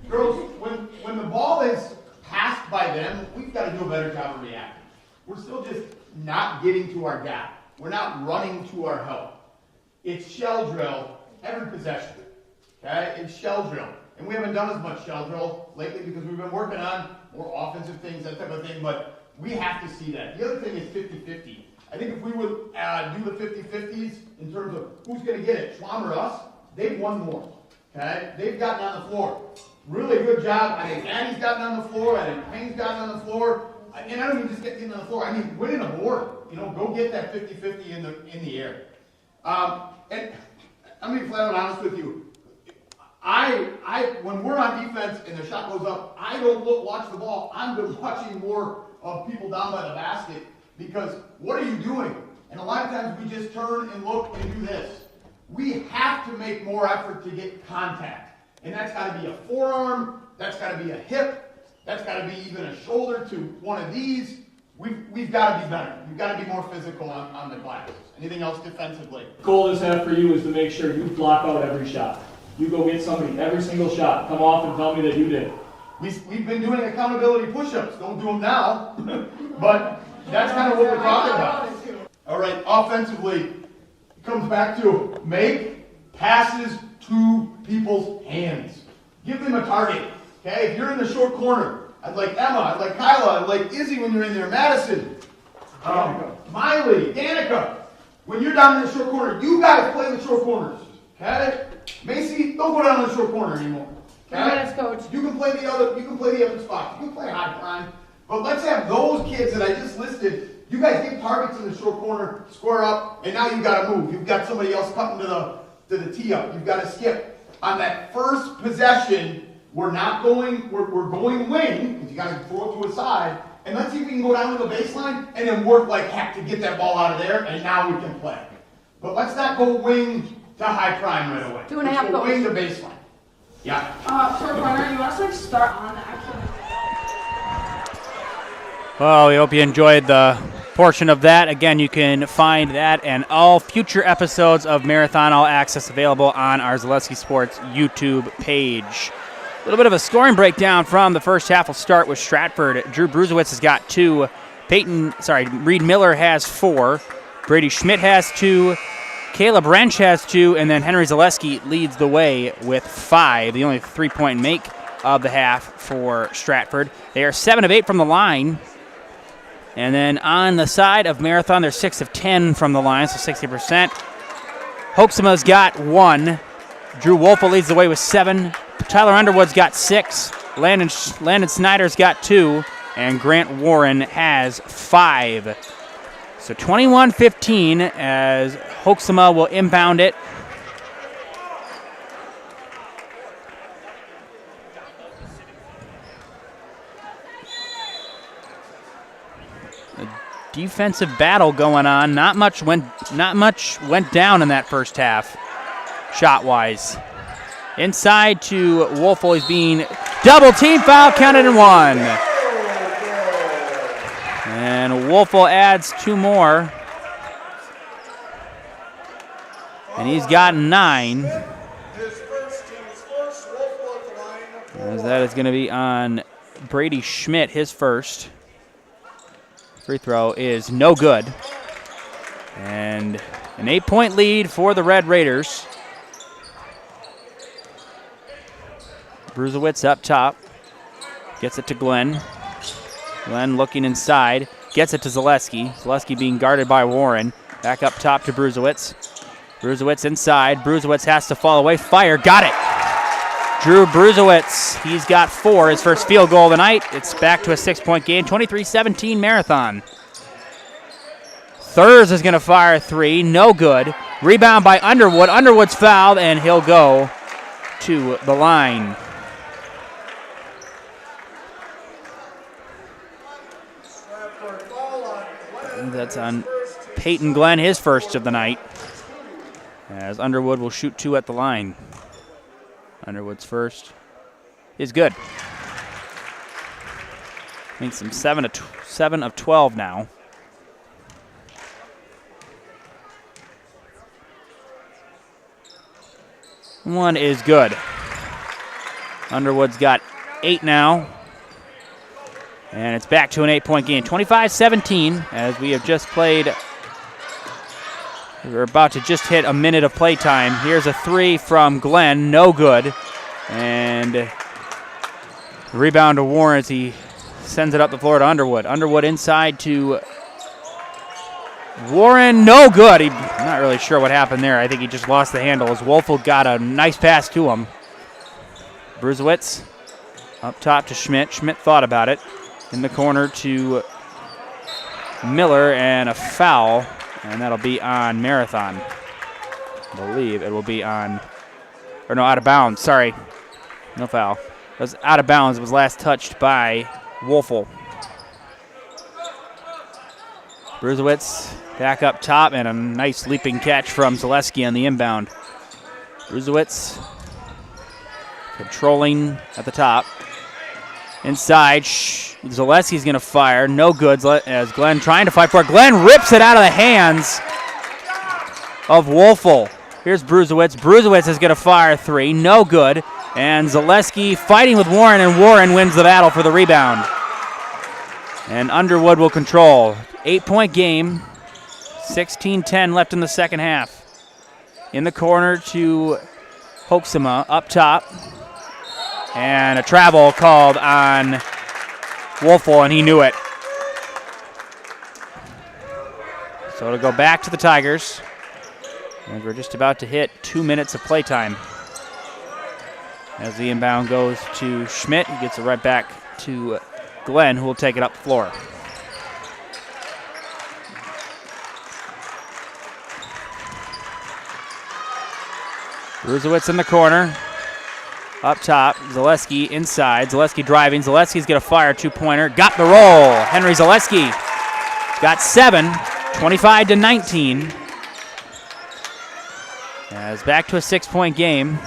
Girls, when the ball is passed by them, we've got to do a better job of reacting. We're still just not getting to our gap. We're not running to our help. It's shell drill every possession. Okay? It's shell drill. And we haven't done as much shell drill lately because we've been working on more offensive things, that type of thing, but we have to see that. The other thing is 50-50. I think if we would do the 50-50s in terms of who's going to get it, Schwam or us, they've won more. Okay? They've gotten on the floor. Really good job. I think Annie's gotten on the floor. I think Payne's gotten on the floor. And I don't mean just getting on the floor. I mean winning a board. You know, go get that 50-50 in the air. And I'm being flat out honest with you. When we're on defense and the shot goes up, I don't watch the ball. I'm watching more of people down by the basket because what are you doing? And a lot of times we just turn and look and do this. We have to make more effort to get contact. And that's got to be a forearm, that's got to be a hip, that's got to be even a shoulder to one of these. We've got to be better. We've got to be more physical on the glass. Anything else defensively? The goal this half for you is to make sure you block out every shot. You go get somebody every single shot. Come off and tell me that you did. We've been doing accountability push-ups. Don't do them now. But that's kind of what we're talking about. All right, offensively, it comes back to make passes to people's hands. Give them a target. Okay, if you're in the short corner, I'd like Emma, I'd like Kyla, I'd like Izzy when you're in there, Madison, Miley, Danica. When you're down in the short corner, you guys play the short corners. Okay? Macy, don't go down in the short corner anymore. Okay? Yes, coach. You can play the other spots. You can play high prime. But let's have those kids that I just listed. You guys get targets in the short corner, square up, and now you've got to move. You've got somebody else cutting to the tee up. You've got to skip. On that first possession, we're going wing, because you got to throw it to a side, and let's see if we can go down to the baseline and then work like heck to get that ball out of there, and now we can play. But let's not go wing to high prime right away. 2.5 Let's go goals. wing to baseline. Yeah. Short corner, you want to start on the action? Well, we hope you enjoyed the portion of that. Again, you can find that and all future episodes of Marathon All Access available on our Zaleski Sports YouTube page. A little bit of a scoring breakdown from the first half. Will start with Stratford. Drew Bruzewitz has got 2. Reed Miller has 4. Brady Schmidt has 2. Caleb Wrench has 2. And then Henry Zaleski leads the way with 5. The only 3-point make of the half for Stratford. They are 7 of 8 from the line. And then on the side of Marathon, they're 6 of 10 from the line, so 60%. Hoeksema's got 1. Drew Wolfel leads the way with 7. Tyler Underwood's got 6. Landon Snyder's got 2. And Grant Warren has 5. So 21-15 as Hoeksema will inbound it. Defensive battle going on. Not much went down in that first half, shot-wise. Inside to Wolfel. He's being double team foul, counted in 1. And Wolfel adds 2 more. And he's got 9. As that is going to be on Brady Schmidt, his first. Free throw is no good. And an 8-point lead for the Red Raiders. Bruzewitz up top. Gets it to Glenn. Glenn looking inside. Gets it to Zaleski. Zaleski being guarded by Warren. Back up top to Bruzewitz. Bruzewitz inside. Bruzewitz has to fall away. Fire. Got it. Drew Bruzewitz, he's got 4, his first field goal of the night. It's back to a 6-point game, 23-17 Marathon. Thurs is going to fire 3, no good. Rebound by Underwood. Underwood's fouled, and he'll go to the line. That's on Peyton Glenn, his first of the night, as Underwood will shoot 2 at the line. Underwood's first is good. Makes him 7 of 12 now. One is good. Underwood's got 8 now. And it's back to an 8-point game. 25-17 as we have just played. We're about to just hit a minute of play time. Here's a 3 from Glenn, no good. And the rebound to Warren as he sends it up the floor to Underwood. Underwood inside to Warren, no good. I'm not really sure what happened there. I think he just lost the handle as Wolfel got a nice pass to him. Bruzewitz up top to Schmidt. Schmidt thought about it. In the corner to Miller, and a foul. And that'll be on Marathon. I believe it will be on, or no, out of bounds. Sorry. No foul. It was out of bounds. It was last touched by Wolfel. Bruzewitz back up top, and a nice leaping catch from Zaleski on the inbound. Bruzewitz controlling at the top. Inside, Zaleski's going to fire. No good as Glenn trying to fight for it. Glenn rips it out of the hands of Wolfel. Here's Bruzewitz. Bruzewitz is going to fire 3. No good. And Zaleski fighting with Warren, and Warren wins the battle for the rebound. And Underwood will control. 8-point game. 16-10 left in the second half. In the corner to Hoeksema up top. And a travel called on Wolfel, and he knew it. So it'll go back to the Tigers. And we're just about to hit 2 minutes of playtime. As the inbound goes to Schmidt, he gets it right back to Glenn, who will take it up the floor. Bruzewitz in the corner. Up top, Zaleski inside. Zaleski driving. Zaleski's going to fire a 2-pointer. Got the roll. Henry Zaleski got 7, 25-19. As back to a 6-point game.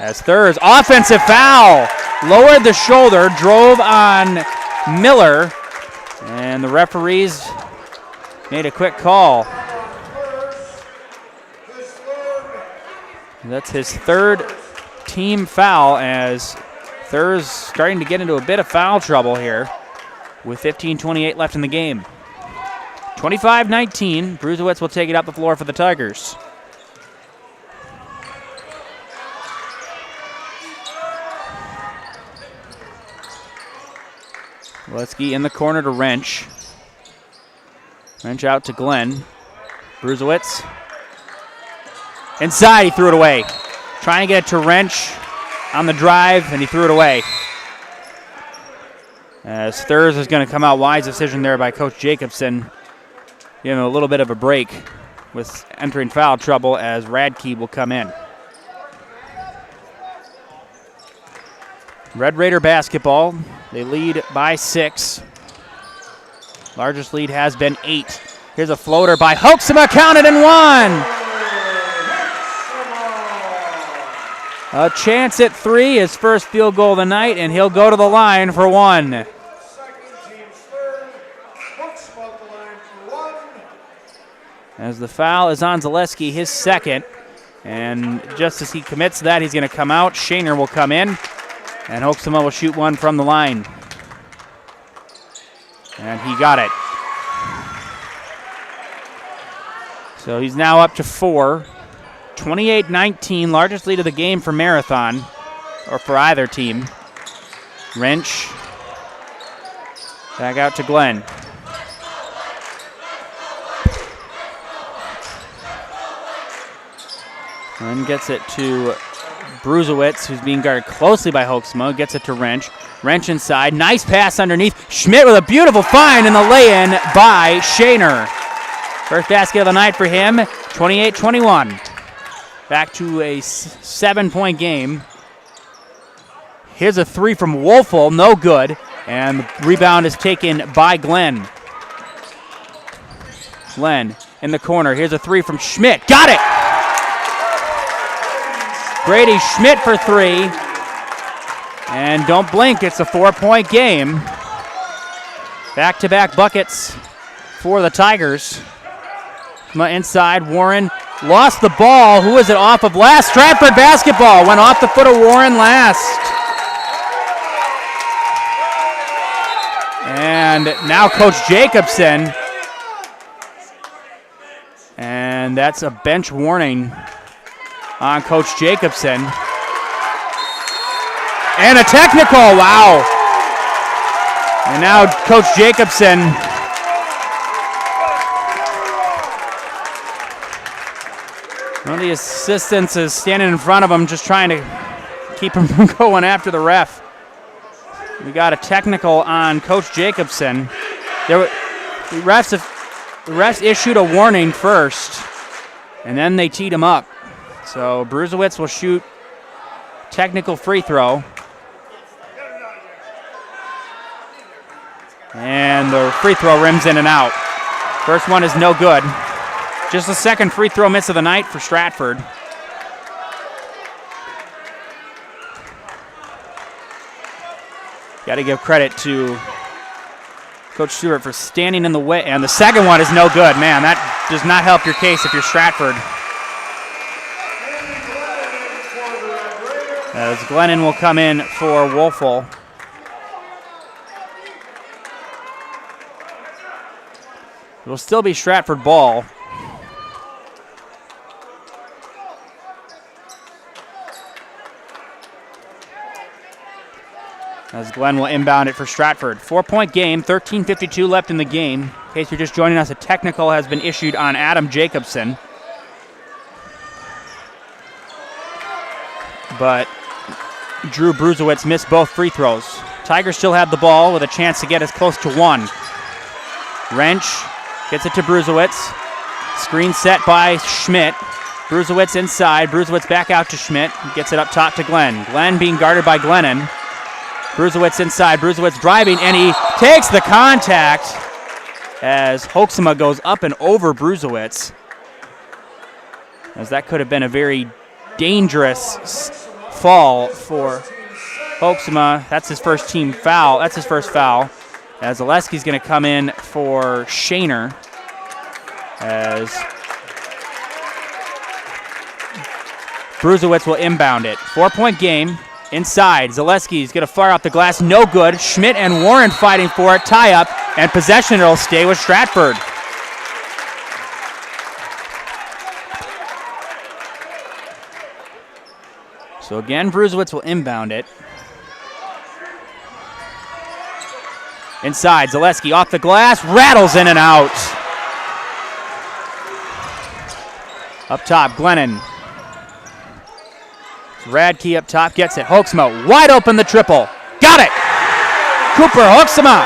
As Thurs, offensive foul. Lowered the shoulder, drove on Miller. And the referees made a quick call. That's his third team foul, as Thur's starting to get into a bit of foul trouble here with 15:28 left in the game. 25-19, Brusewitz will take it up the floor for the Tigers. Letzke in the corner to Wrench. Wrench out to Glenn. Brusewitz. Inside, he threw it away. Trying to get it to Wrench on the drive, and he threw it away. As Thurs is going to come out, wise decision there by Coach Jacobson. Giving him a little bit of a break with entering foul trouble, as Radke will come in. Red Raider basketball. They lead by 6. Largest lead has been 8. Here's a floater by Hoeksema, counted and one. A chance at 3, his first field goal of the night, and he'll go to the line for 1. As the foul is on Zaleski, his second. And just as he commits that, he's going to come out. Shaner will come in, and Hoeksema will shoot one from the line. And he got it. So he's now up to 4. 28-19, largest lead of the game for Marathon, or for either team. Wrench. Back out to Glenn. Glenn gets it to Brusewitz, who's being guarded closely by Hoeksema. Gets it to Wrench. Wrench inside. Nice pass underneath. Schmidt with a beautiful find, and the lay-in by Shaner. First basket of the night for him, 28-21. Back to a 7-point game. Here's a 3 from Wolfel, no good. And the rebound is taken by Glenn. Glenn in the corner. Here's a 3 from Schmidt. Got it! Brady Schmidt for 3. And don't blink, it's a 4-point game. Back-to-back buckets for the Tigers. Inside, Warren lost the ball. Who was it off of last? Stratford basketball. Went off the foot of Warren last. And now Coach Jacobson. And that's a bench warning on Coach Jacobson. And a technical, wow. And now Coach Jacobson one of the assistants is standing in front of him, just trying to keep him from going after the ref. We got a technical on Coach Jacobson. The refs issued a warning first, and then they teed him up. So Brusewitz will shoot technical free throw. And the free throw rims in and out. First one is no good. Just the second free throw miss of the night for Stratford. Got to give credit to Coach Stewart for standing in the way. And the second one is no good. Man, that does not help your case if you're Stratford. As Glennon will come in for Wolfel. It will still be Stratford ball. As Glenn will inbound it for Stratford. 4-point game, 13:52 left in the game. In case you're just joining us, a technical has been issued on Adam Jacobson. But Drew Brusewitz missed both free throws. Tigers still have the ball with a chance to get as close to 1. Wrench gets it to Brusewitz. Screen set by Schmidt. Brusewitz inside. Brusewitz back out to Schmidt. Gets it up top to Glenn. Glenn being guarded by Glennon. Brusewitz inside. Brusewitz driving, and he takes the contact as Hoeksema goes up and over Brusewitz. As that could have been a very dangerous fall for Hoeksema. That's his first team foul. That's his first foul. as Zaleski's going to come in for Shaner. As Bruzewicz will inbound it. 4-point game. Inside, Zaleski's going to fire off the glass. No good. Schmidt and Warren fighting for it. Tie up, and possession will stay with Stratford. So again, Bruzewicz will inbound it. Inside, Zaleski off the glass, rattles in and out. Up top, Glennon. Radke up top, gets it. Hoeksema, wide open the triple. Got it! Cooper Hoeksema.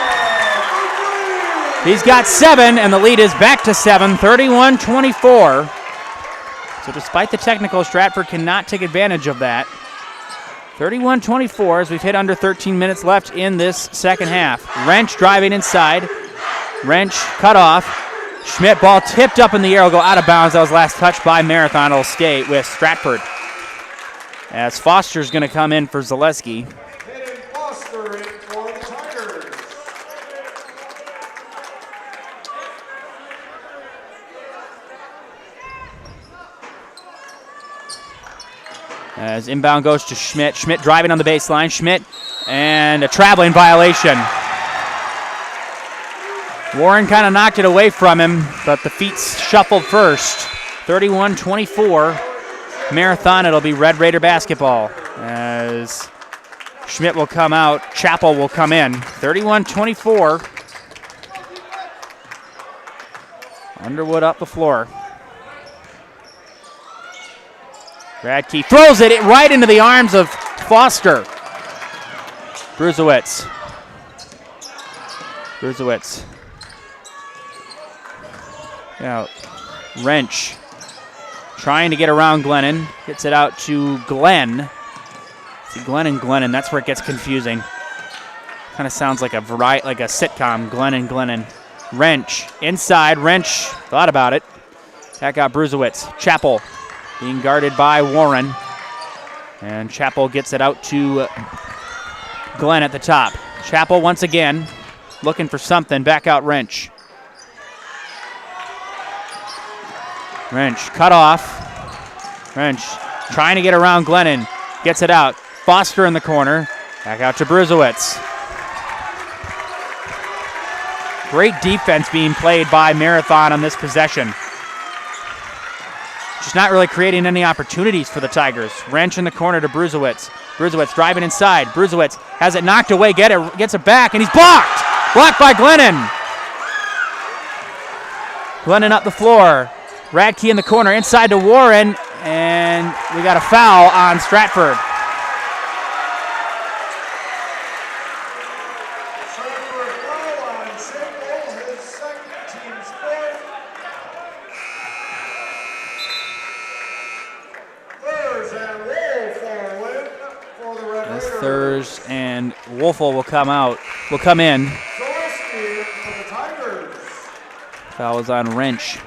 He's got 7, and the lead is back to 7, 31-24. So despite the technical, Stratford cannot take advantage of that. 31-24 as we've hit under 13 minutes left in this second half. Wrench driving inside. Wrench cut off. Schmidt ball tipped up in the air will go out of bounds. That was last touched by Marathon. It'll stay with Stratford. As Foster's going to come in for Zaleski. Hayden Foster in for the Tigers. As inbound goes to Schmidt. Schmidt driving on the baseline. Schmidt and a traveling violation. Warren kind of knocked it away from him, but the feet shuffled first. 31-24. Marathon, it'll be Red Raider basketball. As Schmidt will come out, Chappell will come in. 31-24. Underwood up the floor. Radke throws it right into the arms of Foster. Bruzewicz. Out. Wrench. Trying to get around Glennon. Gets it out to Glenn. See, Glenn and Glennon, that's where it gets confusing. Kind of sounds like a sitcom, Glenn and Glennon. Wrench. Inside. Wrench thought about it. Back out Bruzewicz. Chappell being guarded by Warren. And Chappell gets it out to Glenn at the top. Chappell once again looking for something. Back out Wrench. Wrench cut off. Wrench trying to get around Glennon. Gets it out. Foster in the corner. Back out to Bruzewicz. Great defense being played by Marathon on this possession. Just not really creating any opportunities for the Tigers. Wrench in the corner to Bruzewicz. Bruzewicz driving inside. Bruzewicz has it knocked away. Gets it back, and he's blocked. Blocked by Glennon. Glennon up the floor. Radke in the corner, inside to Warren, and we got a foul on Stratford. Stratford foul on Chappell, his second, team's fourth. Thurs and Wolf win for the Red Raiders. Thurs and Wolfel will come in. Zaleski for the Tigers. Foul is on Wrench.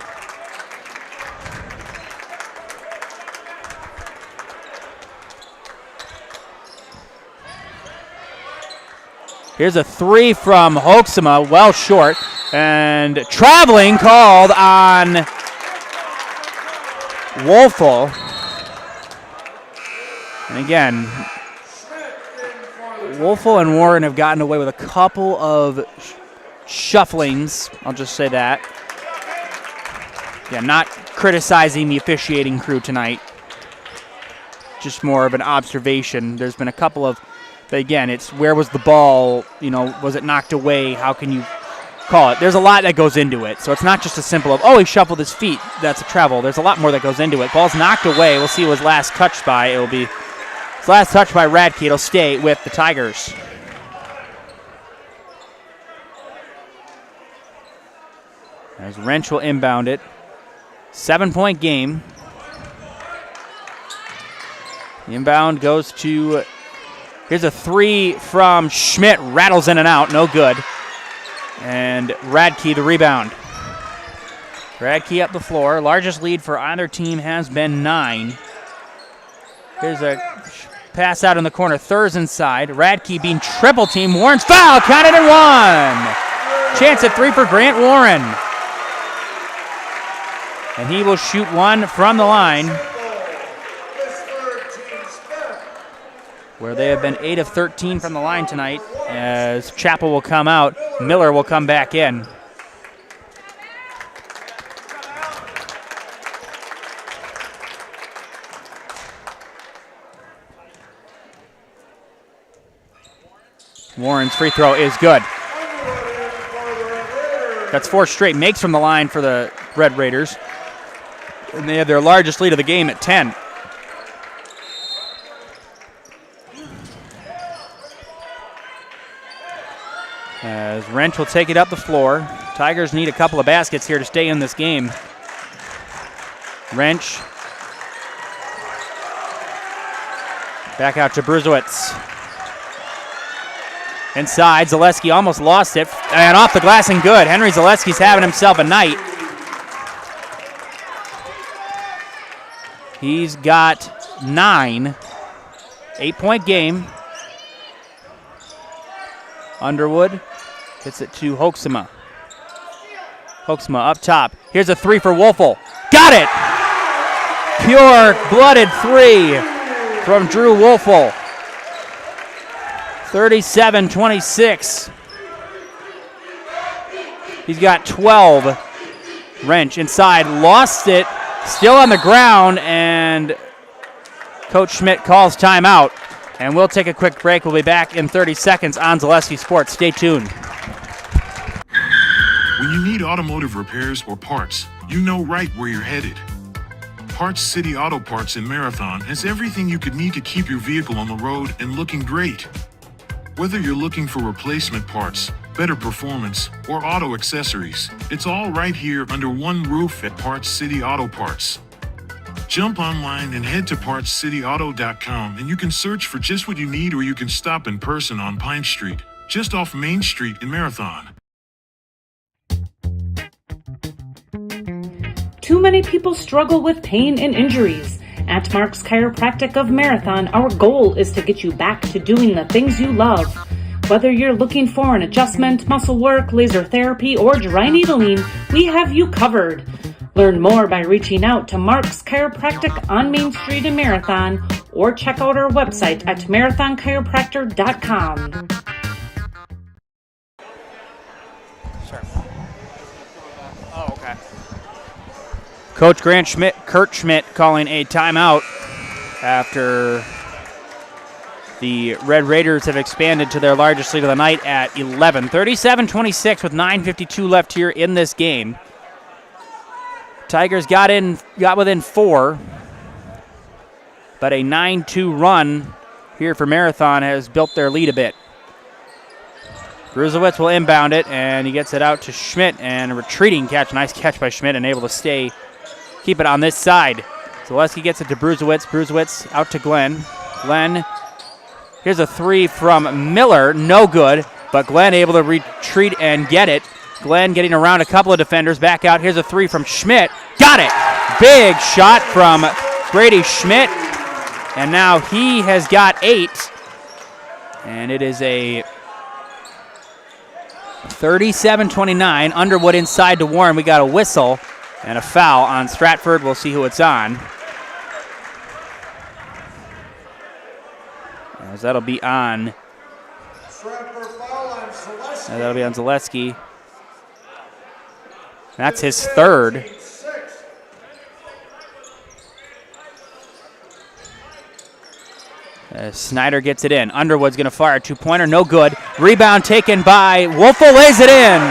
Here's a 3 from Hoeksema, well short, and traveling called on Wolfel. And again, Wolfel and Warren have gotten away with a couple of shufflings, I'll just say that. Yeah, not criticizing the officiating crew tonight, just more of an observation. There's been a couple of, but again, it's where was the ball, was it knocked away? How can you call it? There's a lot that goes into it. So it's not just a simple of, he shuffled his feet. That's a travel. There's a lot more that goes into it. Ball's knocked away. We'll see who was last touched by. It'll be his last touch by Radke. It'll stay with the Tigers. As Wrench will inbound it. 7-point game. The inbound goes to... Here's a 3 from Schmidt. Rattles in and out. No good. And Radke the rebound. Radke up the floor. Largest lead for either team has been 9. Here's a Pass out in the corner. Thurs inside. Radke being triple team. Warren's foul. Counted and one. Chance at 3 for Grant Warren. And he will shoot one from the line, where they have been 8 of 13 from the line tonight, as Chappell will come out. Miller will come back in. Warren's free throw is good. That's 4 straight makes from the line for the Red Raiders. And they have their largest lead of the game at 10. As Wrench will take it up the floor. Tigers need a couple of baskets here to stay in this game. Wrench. Back out to Bruzewicz. Inside, Zaleski almost lost it. And off the glass and good. Henry Zaleski's having himself a night. He's got 9. 8-point game. Underwood gets it to Hoeksema. Hoeksema up top. Here's a 3 for Wolfel. Got it! Pure-blooded 3 from Drew Wolfel. 37-26. He's got 12. Wrench inside, lost it, still on the ground, and Coach Schmidt calls timeout. And we'll take a quick break. We'll be back in 30 seconds on Zaleski Sports. Stay tuned. When you need automotive repairs or parts, you know right where you're headed. Parts City Auto Parts in Marathon has everything you could need to keep your vehicle on the road and looking great. Whether you're looking for replacement parts, better performance, or auto accessories, it's all right here under one roof at Parts City Auto Parts. Jump online and head to PartsCityAuto.com and you can search for just what you need, or you can stop in person on Pine Street, just off Main Street in Marathon. Too many people struggle with pain and injuries. At Mark's Chiropractic of Marathon, our goal is to get you back to doing the things you love. Whether you're looking for an adjustment, muscle work, laser therapy, or dry needling, we have you covered. Learn more by reaching out to Mark's Chiropractic on Main Street in Marathon, or check out our website at marathonchiropractor.com. Oh, okay. Coach Kurt Schmidt calling a timeout after the Red Raiders have expanded to their largest lead of the night at 11. 37-26 with 9:52 left here in this game. Tigers got within 4, but a 9-2 run here for Marathon has built their lead a bit. Bruzewicz will inbound it, and he gets it out to Schmidt, and a retreating catch. Nice catch by Schmidt, and able to keep it on this side. Zaleski gets it to Bruzewicz. Bruzewicz out to Glenn. Glenn, here's a 3 from Miller. No good, but Glenn able to retreat and get it. Glenn getting around a couple of defenders. Back out. Here's a 3 from Schmidt. Got it! Big shot from Brady Schmidt. And now he has got 8. And it is a 37-29. Underwood inside to Warren. We got a whistle and a foul on Stratford. We'll see who it's on. As that'll be on. That'll be on Zaleski. That's his 3rd. Snyder gets it in. Underwood's going to fire a 2-pointer. No good. Rebound taken by Wolfel. Lays it in.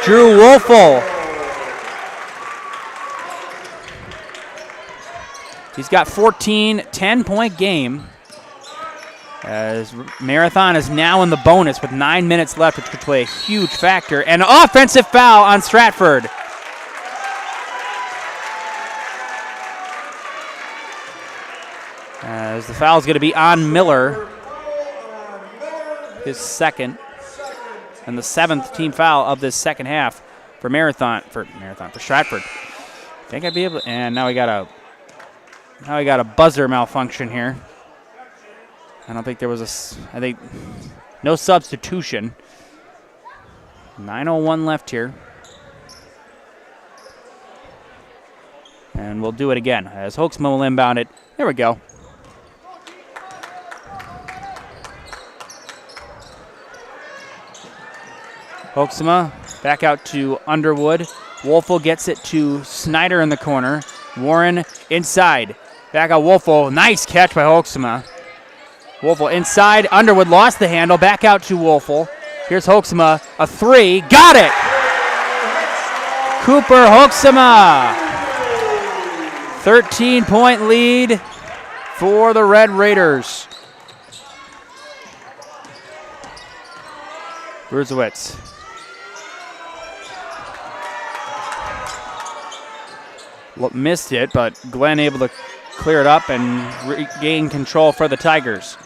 Drew Wolfel. He's got 14, 10-point game. As Marathon is now in the bonus with 9 minutes left, which could play a huge factor. And an offensive foul on Stratford. As the foul is going to be on Miller, his 2nd, and the 7th team foul of this second half for Stratford. I think I'd be able to, and now we got a buzzer malfunction here. I don't think there was I think no substitution. 9:01 left here. And we'll do it again as Hoeksma will inbound it. There we go. Hoeksma back out to Underwood. Wolfel gets it to Snyder in the corner. Warren inside. Back out Wolfel. Nice catch by Hoeksma. Wolfel inside. Underwood lost the handle. Back out to Wolfel. Here's Hoeksma. A three. Got it! Cooper Hoeksma. 13-point lead for the Red Raiders. Bruzewicz. Missed it, but Glenn able to clear it up and regain control for the Tigers.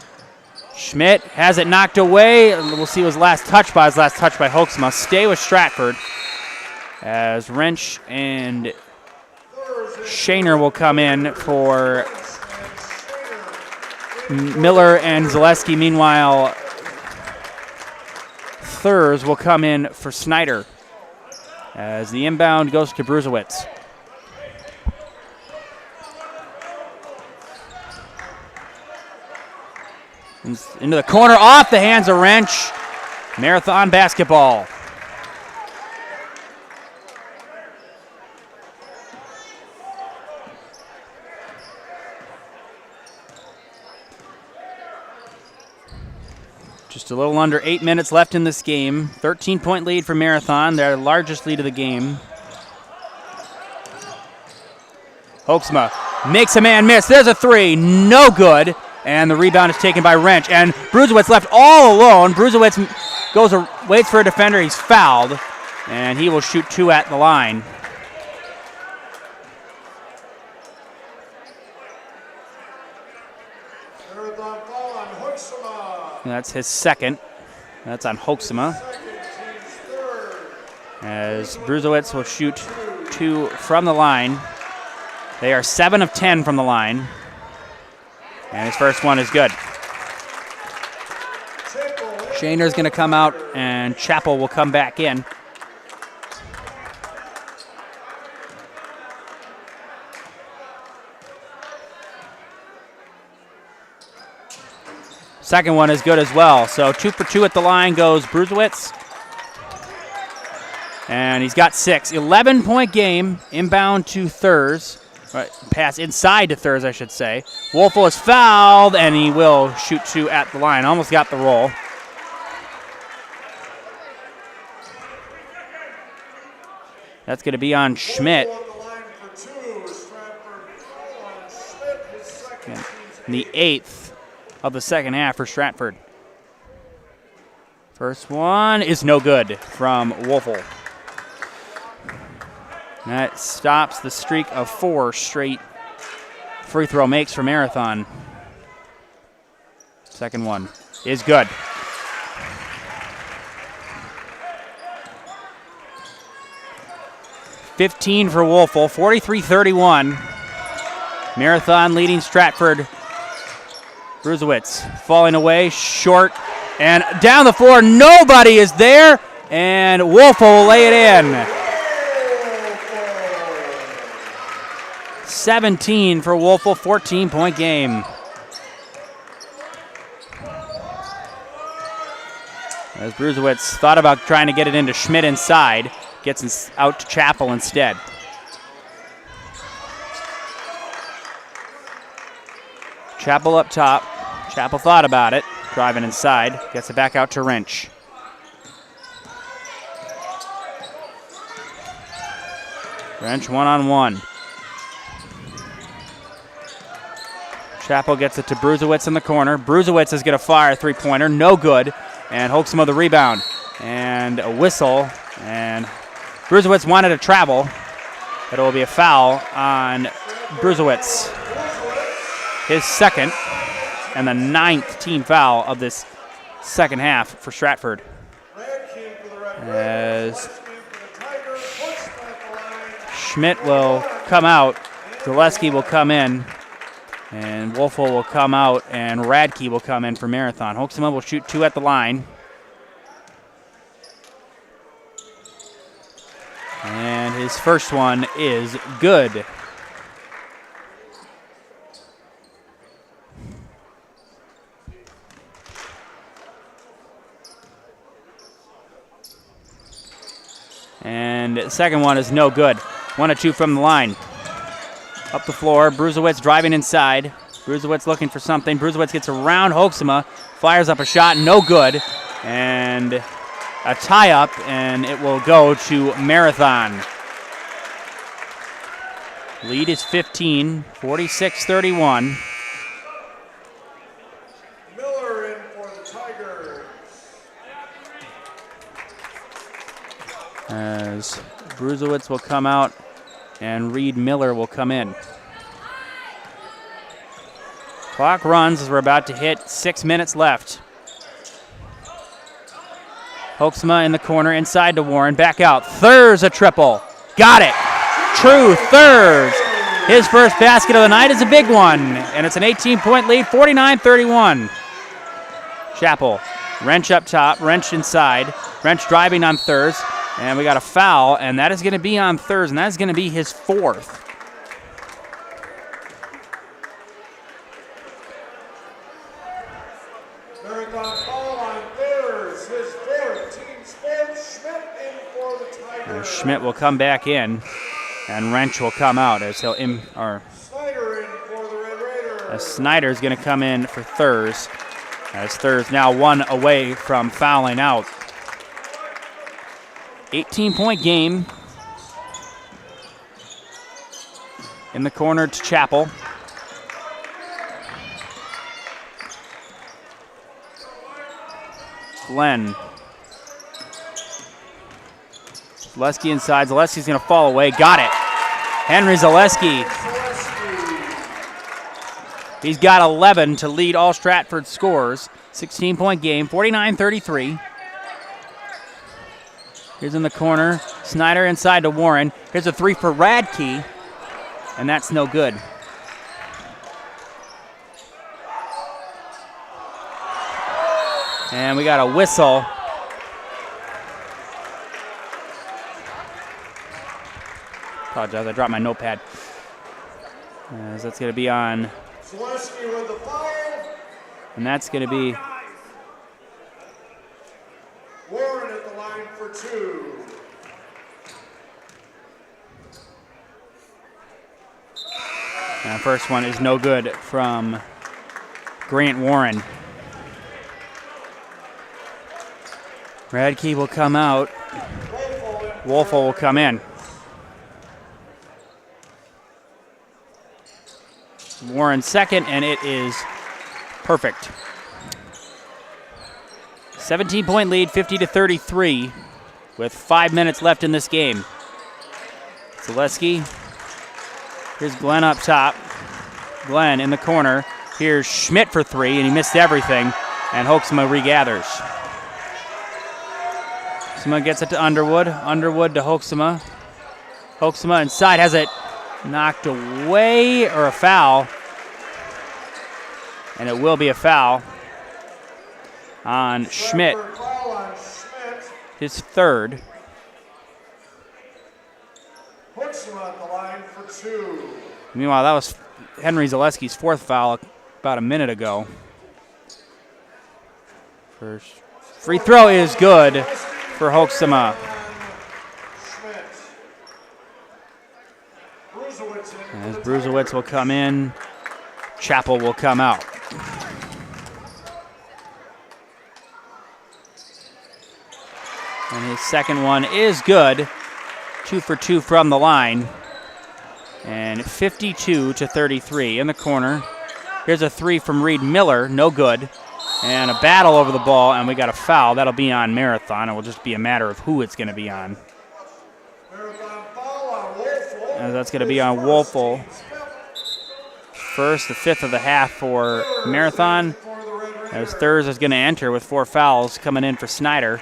Schmidt has it knocked away. We'll see his last touch by Hoeksma. Stay with Stratford as Wrench and Shaner will come in for Miller and Zaleski. Meanwhile, Thurs will come in for Snyder as the inbound goes to Bruzewicz. Into the corner, off the hands of Wrench. Marathon basketball. Just a little under 8 minutes left in this game. 13-point lead for Marathon, their largest lead of the game. Hoeksma makes a man miss. There's a three, no good. And the rebound is taken by Wrench. And Bruzewicz left all alone. Bruzewicz waits for a defender. He's fouled. And he will shoot two at the line. That's his second. That's on Hoeksma. As Bruzewicz will shoot two from the line. They are 7 of 10 from the line. And his first one is good. Shaner's going to come out, and Chappell will come back in. Second one is good as well. So 2 for 2 at the line goes Bruzewicz. And he's got 6. 11-point game, inbound to Thurs. Right, pass inside to Thurs, I should say. Wolfel is fouled, and he will shoot two at the line. Almost got the roll. That's going to be on Schmidt. And the 8th of the second half for Stratford. First one is no good from Wolfel. That stops the streak of 4 straight free throw makes for Marathon. Second one is good. (15) for Wolfel, 43-31. Marathon leading Stratford. Bruzewicz falling away, short, and down the floor. Nobody is there, and Wolfel will lay it in. 17 for Wolfel, 14-point game. As Bruzewicz thought about trying to get it into Schmidt inside, gets out to Chappell instead. Chappell up top. Chappell thought about it, driving inside, gets it back out to Wrench. Wrench one-on-one. Chappell gets it to Bruzewicz in the corner. Bruzewicz is going to fire a three-pointer, no good. And Hoeksma the rebound. And a whistle. And Bruzewicz wanted to travel, but it will be a foul on Bruzewicz. His second, and the 9th team foul of this second half for Stratford. As Schmidt will come out, Zaleski will come in. And Wolfel will come out, and Radke will come in for Marathon. Hoeksema will shoot 2 at the line. And his first one is good. And the second one is no good. 1 of 2 from the line. Up the floor, Bruzowitz driving inside. Bruzowitz looking for something. Bruzowitz gets around Hoeksema, fires up a shot, no good. And a tie-up, and it will go to Marathon. Lead is 15, 46-31. Miller in for the Tigers. As Bruzowitz will come out, and Reed Miller will come in. Clock runs as we're about to hit 6 minutes left. Hoeksema in the corner, inside to Warren, back out. Thurs a triple. Got it. True Thurs. His first basket of the night is a big one, and it's an 18-point lead, 49-31. Chappell, wrench up top, wrench inside. Wrench driving on Thurs, and we got a foul, and that is going to be on Thurs, and that is going to be his 4th. Marathon foul on Thurs, his 4th. Team sports, Schmidt in for the Tigers. Schmidt will come back in, and Wrench will come out as Snyder in for the Red Raiders. as Snyder's going to come in for Thurs, as Thurs now 1 away from fouling out. 18-point game. In the corner to Chappell. Glenn. Zaleski inside. Zaleski's going to fall away. Got it. Henry Zaleski. He's got 11 to lead all Stratford scores. 16-point game, 49-33. Here's in the corner. Snyder inside to Warren. Here's a 3 for Radke, and that's no good. And we got a whistle. Apologize, I dropped my notepad. As that's going to be on. Zaleski with the foul. And that's going to be Warren at the line for 2. and the first one is no good from Grant Warren. Radke will come out. Wolfel will come in. Warren second, and it is perfect. 17-point lead, 50-33, with 5 minutes left in this game. Zaleski. Here's Glenn up top. Glenn in the corner. Here's Schmidt for 3, and he missed everything, and Hoeksema regathers. Hoeksema gets it to Underwood. Underwood to Hoeksema. Hoeksema inside, has it knocked away, or a foul. And it will be a foul on Schmidt, his 3rd. Hoeksema at the line for 2. Meanwhile, that was Henry Zaleski's 4th foul about a minute ago. First free throw is good for Hoeksema. As Bruzowitz will come in, Chappell will come out. And his second one is good. 2 for 2 from the line. And 52-33 in the corner. Here's a 3 from Reed Miller, no good. And a battle over the ball, and we got a foul. That'll be on Marathon. It will just be a matter of who it's going to be on. And that's going to be on Wolfel. First, the 5th of the half for Marathon. As Thurs is going to enter with 4 fouls coming in for Snyder.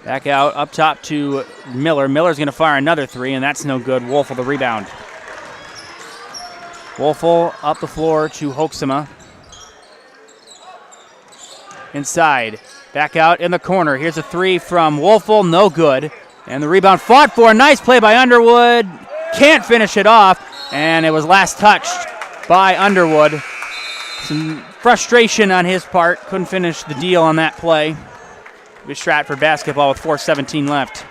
Back out, up top to Miller. Miller's going to fire another three, and that's no good. Wolfel the rebound. Wolfel up the floor to Hoeksema. Inside. Back out in the corner. Here's a three from Wolfel, no good. And the rebound fought for. Nice play by Underwood. Can't finish it off, and it was last touched by Underwood. Some frustration on his part. Couldn't finish the deal on that play. With Stratford basketball with 4:17 left.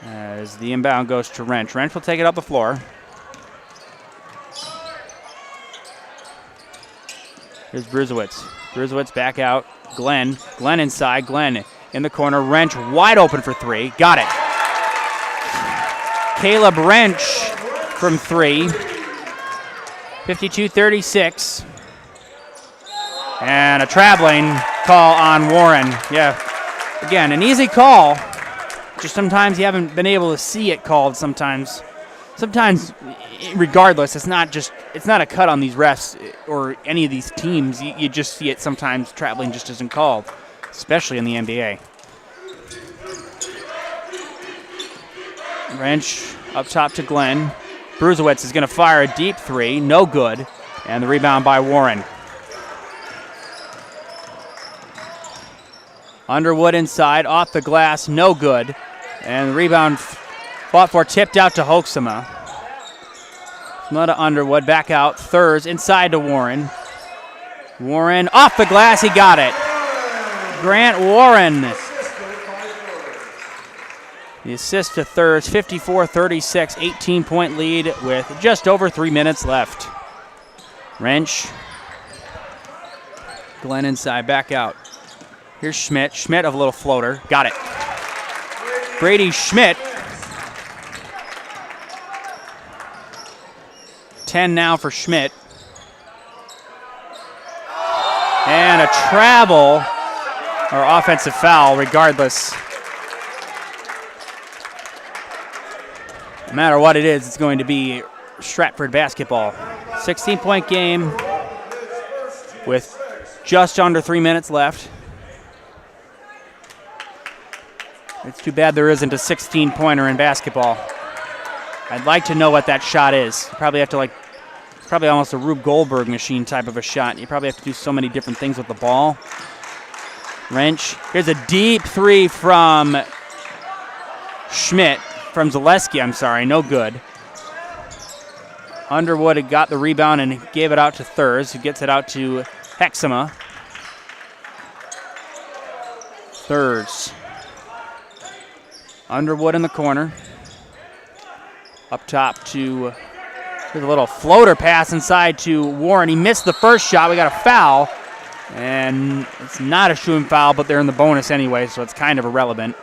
As the inbound goes to Wrench. Wrench will take it up the floor. Here's Bruzewitz. Bruzewitz back out. Glenn. Glenn inside. Glenn in the corner. Wrench wide open for three. Got it. Caleb Wrench from three. 52-36. And a traveling call on Warren. Yeah. Again, an easy call. Just sometimes you haven't been able to see it called sometimes. Sometimes, regardless, it's not a cut on these refs or any of these teams. You just see it sometimes. Traveling just isn't called, especially in the NBA. Wrench up top to Glenn. Bruzewitz is going to fire a deep three. No good. And the rebound by Warren. Underwood inside, off the glass, no good. And the rebound fought for, tipped out to Hoeksema. Not to Underwood, back out. Thurs inside to Warren. Warren off the glass, he got it. Grant Warren. The assist to Thurs, 54-36, 18-point lead with just over 3 minutes left. Wrench. Glenn inside, back out. Here's Schmidt. Schmidt of a little floater. Got it. Brady Schmidt. 10 now for Schmidt. And a travel or offensive foul regardless. No matter what it is, it's going to be Stratford basketball. 16-point game with just under 3 minutes left. It's too bad there isn't a 16-pointer in basketball. I'd like to know what that shot is. You probably have to it's probably almost a Rube Goldberg machine type of a shot. You probably have to do so many different things with the ball. Wrench. Here's a deep three from Schmidt, from Zaleski, I'm sorry, no good. Underwood had got the rebound and gave it out to Thurs, who gets it out to Hoeksema. Thurs. Underwood in the corner. Up top to, here's a little floater pass inside to Warren. He missed the first shot. We got a foul. And it's not a shooting foul, but they're in the bonus anyway, so it's kind of irrelevant.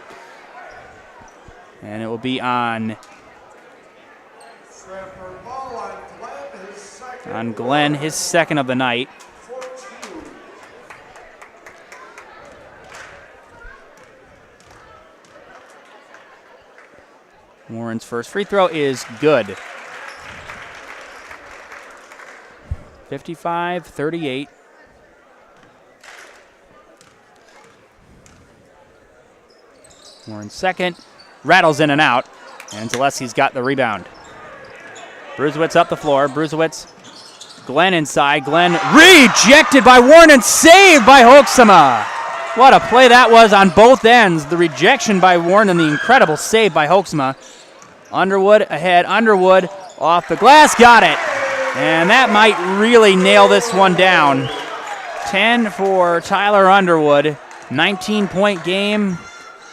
And it will be on Glenn, his second of the night. Warren's first free throw is good. 55-38. Warren's second. Rattles in and out. And Zaleski's got the rebound. Bruzewitz up the floor. Bruzewitz. Glenn inside. Glenn rejected by Warren and saved by Hoeksema. What a play that was on both ends. The rejection by Warren and the incredible save by Hoeksema. Underwood ahead. Underwood off the glass. Got it. And that might really nail this one down. 10 for Tyler Underwood. 19-point game.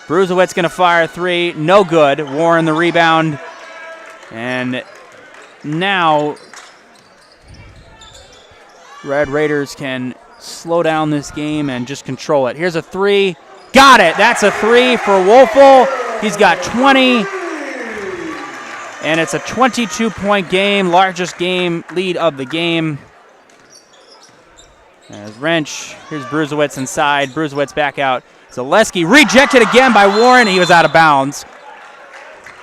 Bruzewitz going to fire a three. No good. Warren the rebound. And now Red Raiders can slow down this game and just control it. Here's a three. Got it. That's a three for Wolfel. He's got 20. And it's a 22-point game, largest game lead of the game. There's Wrench. Here's Bruzewitz inside. Bruzewitz back out. Zaleski rejected again by Warren. He was out of bounds.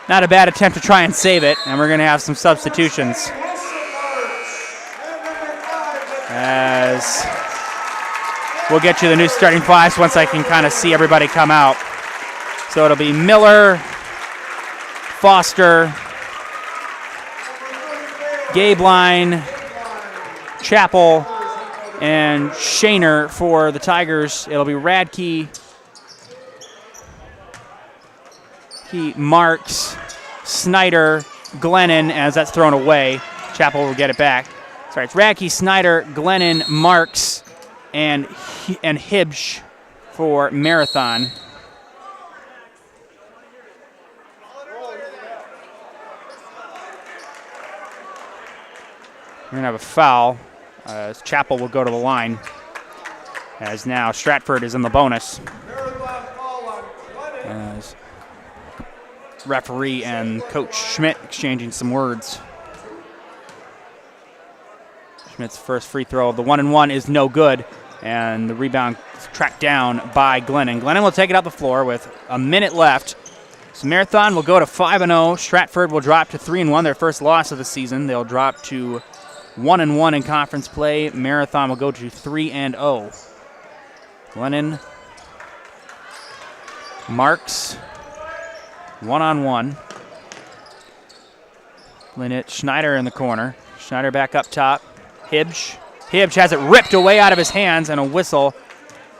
Not a bad attempt to try and save it. And we're going to have some substitutions. As we'll get you the new starting fives once I can kind of see everybody come out. So it'll be Miller, Foster, Gabeline, Chappell, and Shaner for the Tigers. It'll be Radke, Marks, Snyder, Glennon, as that's thrown away. Chappell will get it back. Sorry, it's Radke, Snyder, Glennon, Marks, and Hibsch for Marathon. We're going to have a foul. As Chappell will go to the line. As now Stratford is in the bonus. As referee and Coach Schmidt exchanging some words. Schmidt's first free throw, the 1-and-1 is no good, and the rebound is tracked down by Glennon. Glennon will take it up the floor with a minute left. So Marathon will go to 5-0. Stratford will drop to 3-1, their first loss of the season. They'll drop to 1-1 in conference play. Marathon will go to 3-0. Glennon, Marks, one-on-one. Linnett, Schneider in the corner. Schneider back up top. Hibsch has it ripped away out of his hands, and a whistle.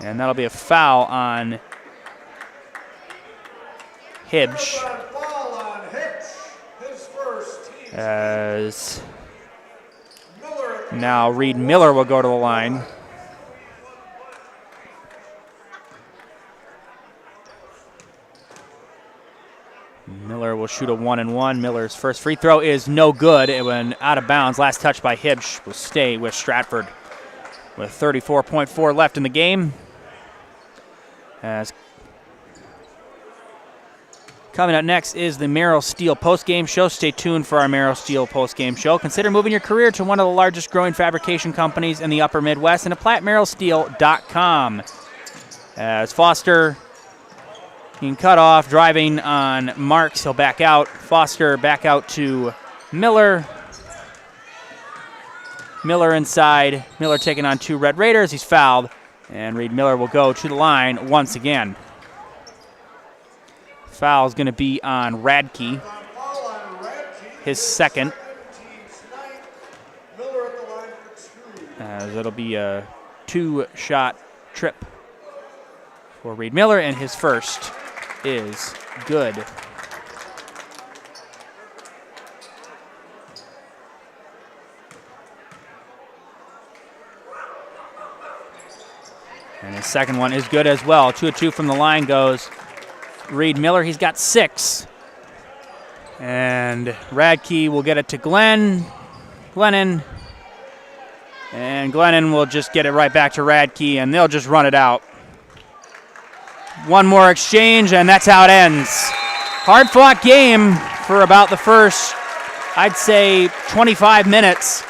And that'll be a foul on Hibsch. As now Reed Miller will go to the line. Miller will shoot a 1-and-1. Miller's first free throw is no good. It went out of bounds. Last touch by Hibsch will stay with Stratford with 34.4 left in the game. As coming up next is the Merrill Steel postgame show. Stay tuned for our Merrill Steel postgame show. Consider moving your career to one of the largest growing fabrication companies in the upper Midwest and apply at merrillsteel.com. As Foster, he can cut off, driving on Marks. He'll back out. Foster back out to Miller. Miller inside. Miller taking on two Red Raiders. He's fouled. And Reed Miller will go to the line once again. Foul is going to be on Radke. His second. As it'll be a two-shot trip for Reed Miller, and his first is good. And his second one is good as well. 2 of 2 from the line goes Reed Miller. He's got 6. And Radke will get it to Glennon. And Glennon will just get it right back to Radke, and they'll just run it out. One more exchange, and that's how it ends. Hard-fought game for about the first, I'd say, 25 minutes.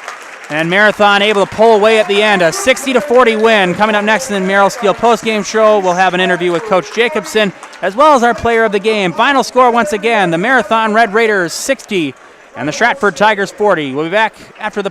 And Marathon able to pull away at the end, a 60-40 win. Coming up next in the Merrill Steel postgame show, we'll have an interview with Coach Jacobson, as well as our player of the game. Final score once again, the Marathon Red Raiders 60 and the Stratford Tigers 40. We'll be back after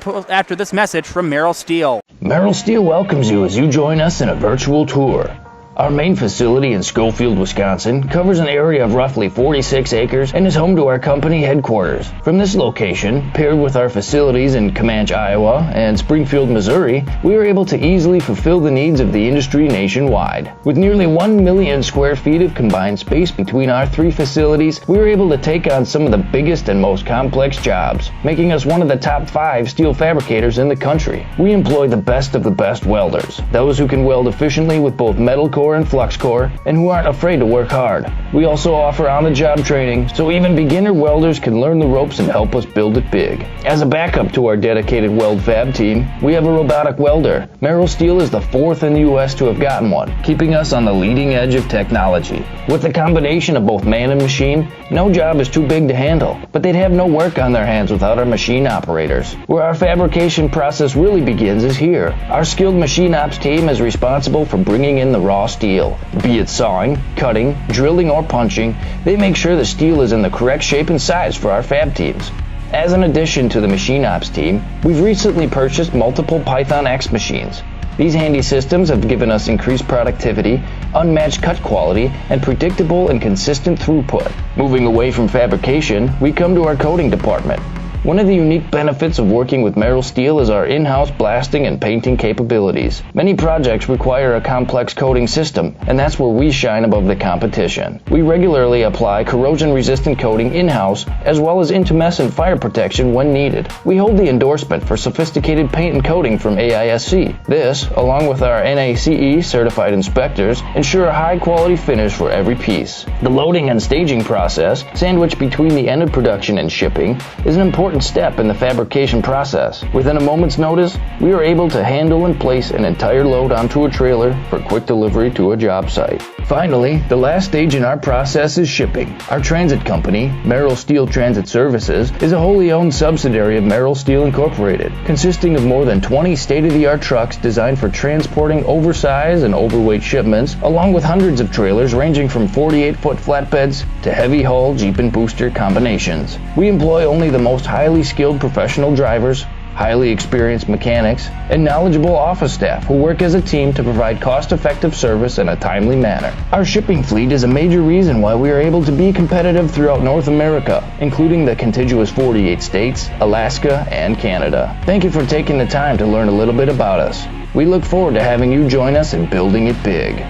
this message from Merrill Steel. Merrill Steel welcomes you as you join us in a virtual tour. Our main facility in Schofield, Wisconsin covers an area of roughly 46 acres and is home to our company headquarters. From this location, paired with our facilities in Comanche, Iowa and Springfield, Missouri, we are able to easily fulfill the needs of the industry nationwide. With nearly 1 million square feet of combined space between our 3 facilities, we are able to take on some of the biggest and most complex jobs, making us one of the top 5 steel fabricators in the country. We employ the best of the best welders, those who can weld efficiently with both metal core and flux core, and who aren't afraid to work hard. We also offer on-the-job training, so even beginner welders can learn the ropes and help us build it big. As a backup to our dedicated weld fab team, we have a robotic welder. Merrill Steel is the 4th in the U.S. to have gotten one, keeping us on the leading edge of technology. With the combination of both man and machine, no job is too big to handle, but they'd have no work on their hands without our machine operators. Where our fabrication process really begins is here. Our skilled machine ops team is responsible for bringing in the raw steel. Be it sawing, cutting, drilling, or punching, they make sure the steel is in the correct shape and size for our fab teams. As an addition to the machine ops team, we've recently purchased multiple Python X machines. These handy systems have given us increased productivity, unmatched cut quality, and predictable and consistent throughput. Moving away from fabrication, we come to our coating department. One of the unique benefits of working with Merrill Steel is our in-house blasting and painting capabilities. Many projects require a complex coating system, and that's where we shine above the competition. We regularly apply corrosion-resistant coating in-house, as well as intumescent fire protection when needed. We hold the endorsement for sophisticated paint and coating from AISC. This, along with our NACE certified inspectors, ensure a high-quality finish for every piece. The loading and staging process, sandwiched between the end of production and shipping, is an important step in the fabrication process. Within a moment's notice, we are able to handle and place an entire load onto a trailer for quick delivery to a job site. Finally, the last stage in our process is shipping. Our transit company, Merrill Steel Transit Services, is a wholly owned subsidiary of Merrill Steel Incorporated, consisting of more than 20 state-of-the-art trucks designed for transporting oversized and overweight shipments, along with hundreds of trailers ranging from 48-foot flatbeds to heavy-haul Jeep and booster combinations. We employ only the most highly skilled professional drivers, highly experienced mechanics, and knowledgeable office staff who work as a team to provide cost-effective service in a timely manner. Our shipping fleet is a major reason why we are able to be competitive throughout North America, including the contiguous 48 states, Alaska, and Canada. Thank you for taking the time to learn a little bit about us. We look forward to having you join us in building it big.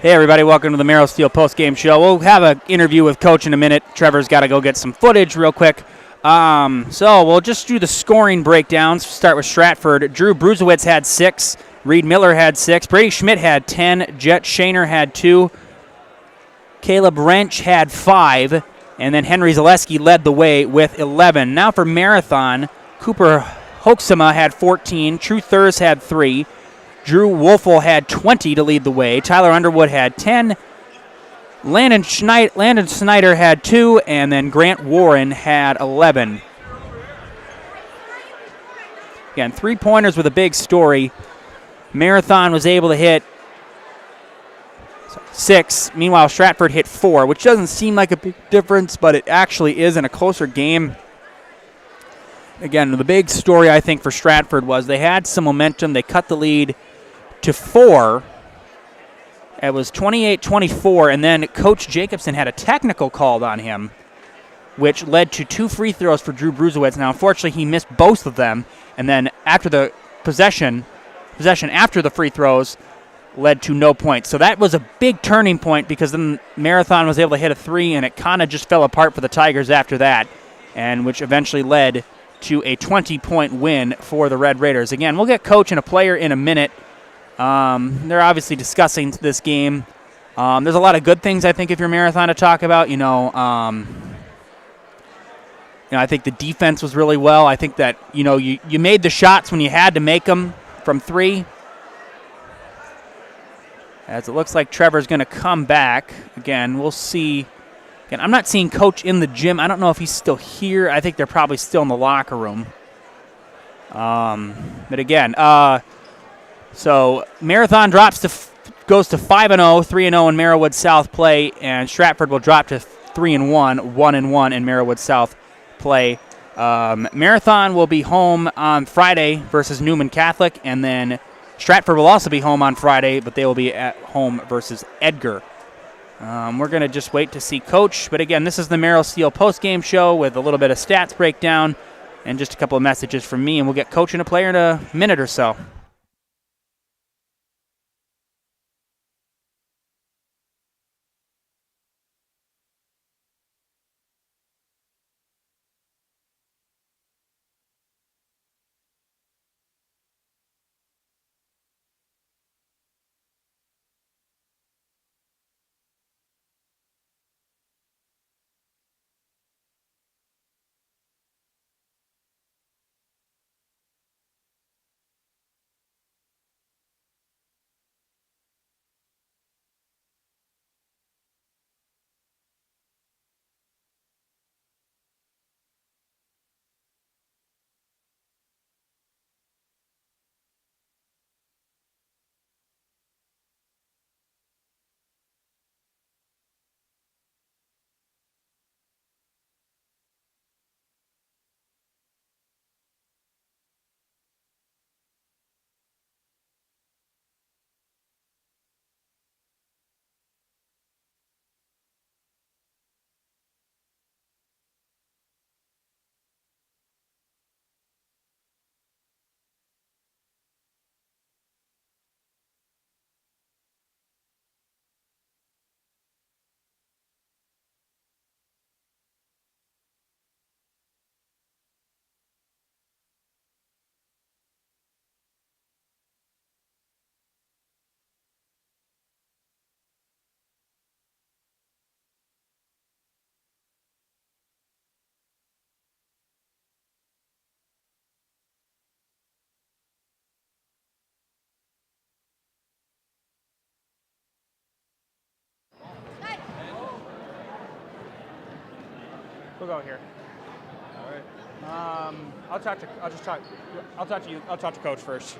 Hey everybody, welcome to the Merrill Steel Postgame Show. We'll have an interview with Coach in a minute. Trevor's got to go get some footage real quick. So we'll just do the scoring breakdowns. Start with Stratford. Drew Bruzewitz had 6. Reed Miller had 6. Brady Schmidt had 10. Jet Shaner had 2. Caleb Wrench had 5. And then Henry Zaleski led the way with 11. Now for Marathon, Cooper Hoeksema had 14. True Thurs had 3. Drew Wolfel had 20 to lead the way. Tyler Underwood had 10. Landon Snyder had 2. And then Grant Warren had 11. Again, 3-pointers with a big story. Marathon was able to hit 6. Meanwhile, Stratford hit 4, which doesn't seem like a big difference, but it actually is in a closer game. Again, the big story, I think, for Stratford was they had some momentum. They cut the lead to 4. It was 28-24, and then Coach Jacobson had a technical called on him, which led to 2 free throws for Drew Bruzewitz. Now, unfortunately, he missed both of them, and then after the possession after the free throws led to no points. So that was a big turning point because then Marathon was able to hit a 3, and it kind of just fell apart for the Tigers after that, and which eventually led to a 20-point win for the Red Raiders. Again, we'll get Coach and a player in a minute. They're obviously discussing this game. There's a lot of good things, I think, if you're Marathon to talk about. I think the defense was really well. I think that, you made the shots when you had to make them from 3. As it looks like Trevor's going to come back. Again, we'll see. Again, I'm not seeing Coach in the gym. I don't know if he's still here. I think they're probably still in the locker room. But again, so Marathon goes to 5-0, 3-0 in Merrillwood South play, and Stratford will drop to 3-1, 1-1 in Merrillwood South play. Marathon will be home on Friday versus Newman Catholic, and then Stratford will also be home on Friday, but they will be at home versus Edgar. We're going to just wait to see Coach. But again, this is the Merrill Steel postgame show with a little bit of stats breakdown and just a couple of messages from me, and we'll get Coach and a player in a minute or so. We'll go here. All right. I'll talk to Coach first.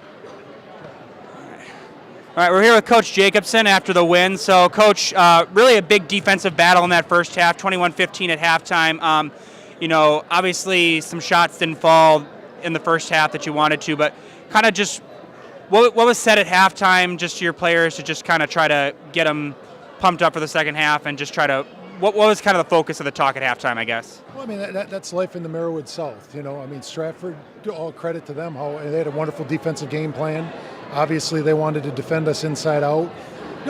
All right, we're here with Coach Jacobson after the win. So, Coach, really a big defensive battle in that first half, 21-15 at halftime. Obviously some shots didn't fall in the first half that you wanted to, but kind of just what was said at halftime just to your players to just kind of try to get them pumped up for the second half and just try to what was kind of the focus of the talk at halftime, I guess? Well, I mean, that's life in the Merriwood South. Stratford, all credit to them, how they had a wonderful defensive game plan. Obviously, they wanted to defend us inside out.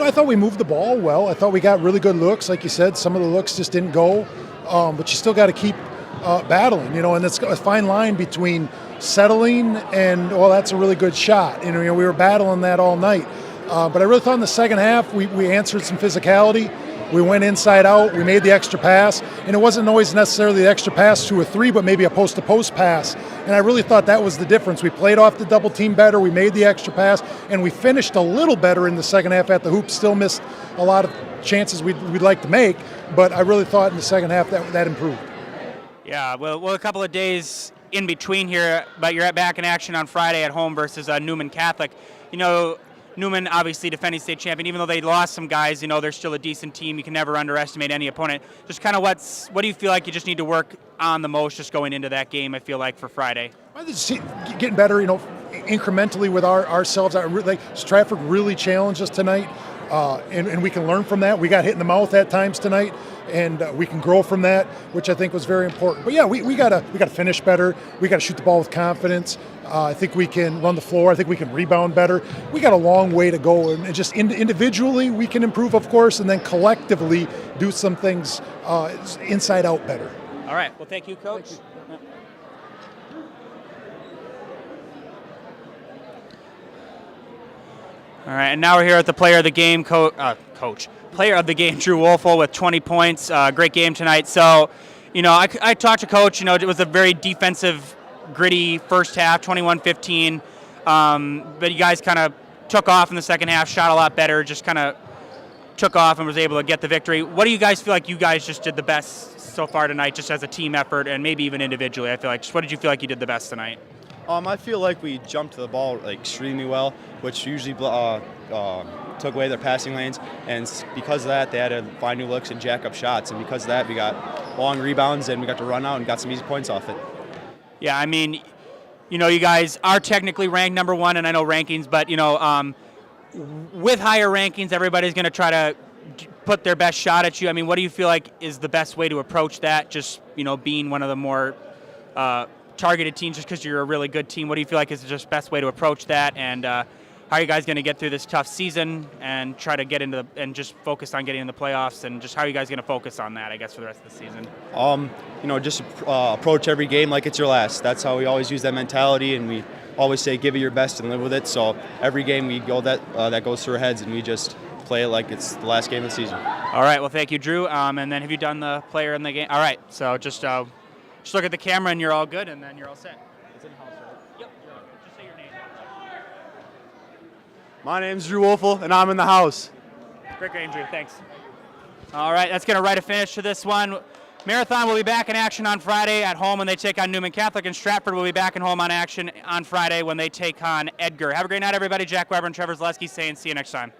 I thought we moved the ball well. I thought we got really good looks. Like you said, some of the looks just didn't go. But you still got to keep battling, and it's a fine line between settling and, well, that's a really good shot. We were battling that all night. But I really thought in the second half we answered some physicality. We went inside out. We made the extra pass. And it wasn't always necessarily the extra pass to a three, but maybe a post-to-post pass. And I really thought that was the difference. We played off the double team better. We made the extra pass. And we finished a little better in the second half at the hoop. Still missed a lot of chances we'd like to make. But I really thought in the second half that improved. Yeah, well, a couple of days in between here, but you're back in action on Friday at home versus Newman Catholic. Newman, obviously defending state champion, even though they lost some guys, they're still a decent team. You can never underestimate any opponent. Just kind of what do you feel like you just need to work on the most just going into that game, I feel like, for Friday? Getting better, incrementally with ourselves. Stratford really challenged us tonight, and we can learn from that. We got hit in the mouth at times tonight, and we can grow from that, which I think was very important. But yeah, we gotta finish better. We gotta shoot the ball with confidence. I think we can run the floor. I think we can rebound better. We got a long way to go, and just individually we can improve, of course, and then collectively do some things inside out better. All right. Well, thank you, Coach. Thank you. All right, and now we're here at the player of the game, player of the game, Drew Wolfel, with 20 points. Great game tonight. So, I talked to Coach. It was a very defensive, gritty first half, 21-15. But you guys kind of took off in the second half, shot a lot better, just kind of took off and was able to get the victory. What do you guys feel like you guys just did the best so far tonight, just as a team effort and maybe even individually? I feel like, what did you feel like you did the best tonight? I feel like we jumped to the ball extremely well, which usually took away their passing lanes, and because of that, they had to find new looks and jack up shots, and because of that, we got long rebounds, and we got to run out and got some easy points off it. Yeah, I mean, you guys are technically ranked number one, and I know rankings, but, with higher rankings, everybody's going to try to put their best shot at you. I mean, what do you feel like is the best way to approach that, just, being one of the more targeted teams just because you're a really good team? What do you feel like is the just best way to approach that, and how are you guys going to get through this tough season and try to get into and just focus on getting in the playoffs, and just how are you guys going to focus on that, I guess, for the rest of the season? Just approach every game like it's your last. That's how we always use that mentality, and we always say give it your best and live with it. So every game we go that goes through our heads, and we just play it like it's the last game of the season. All right, well, thank you, Drew. And then have you done the player in the game? All right, so just look at the camera and you're all good, and then you're all set. It's in the house, right? Yep, you're all good. Just say your name. My name's Drew Wolfel, and I'm in the house. Great game, Drew. Thanks. All right, that's going to write a finish to this one. Marathon will be back in action on Friday at home when they take on Newman Catholic, and Stratford will be back in home on action on Friday when they take on Edgar. Have a great night, everybody. Jack Weber and Trevor Zaleski saying see you next time.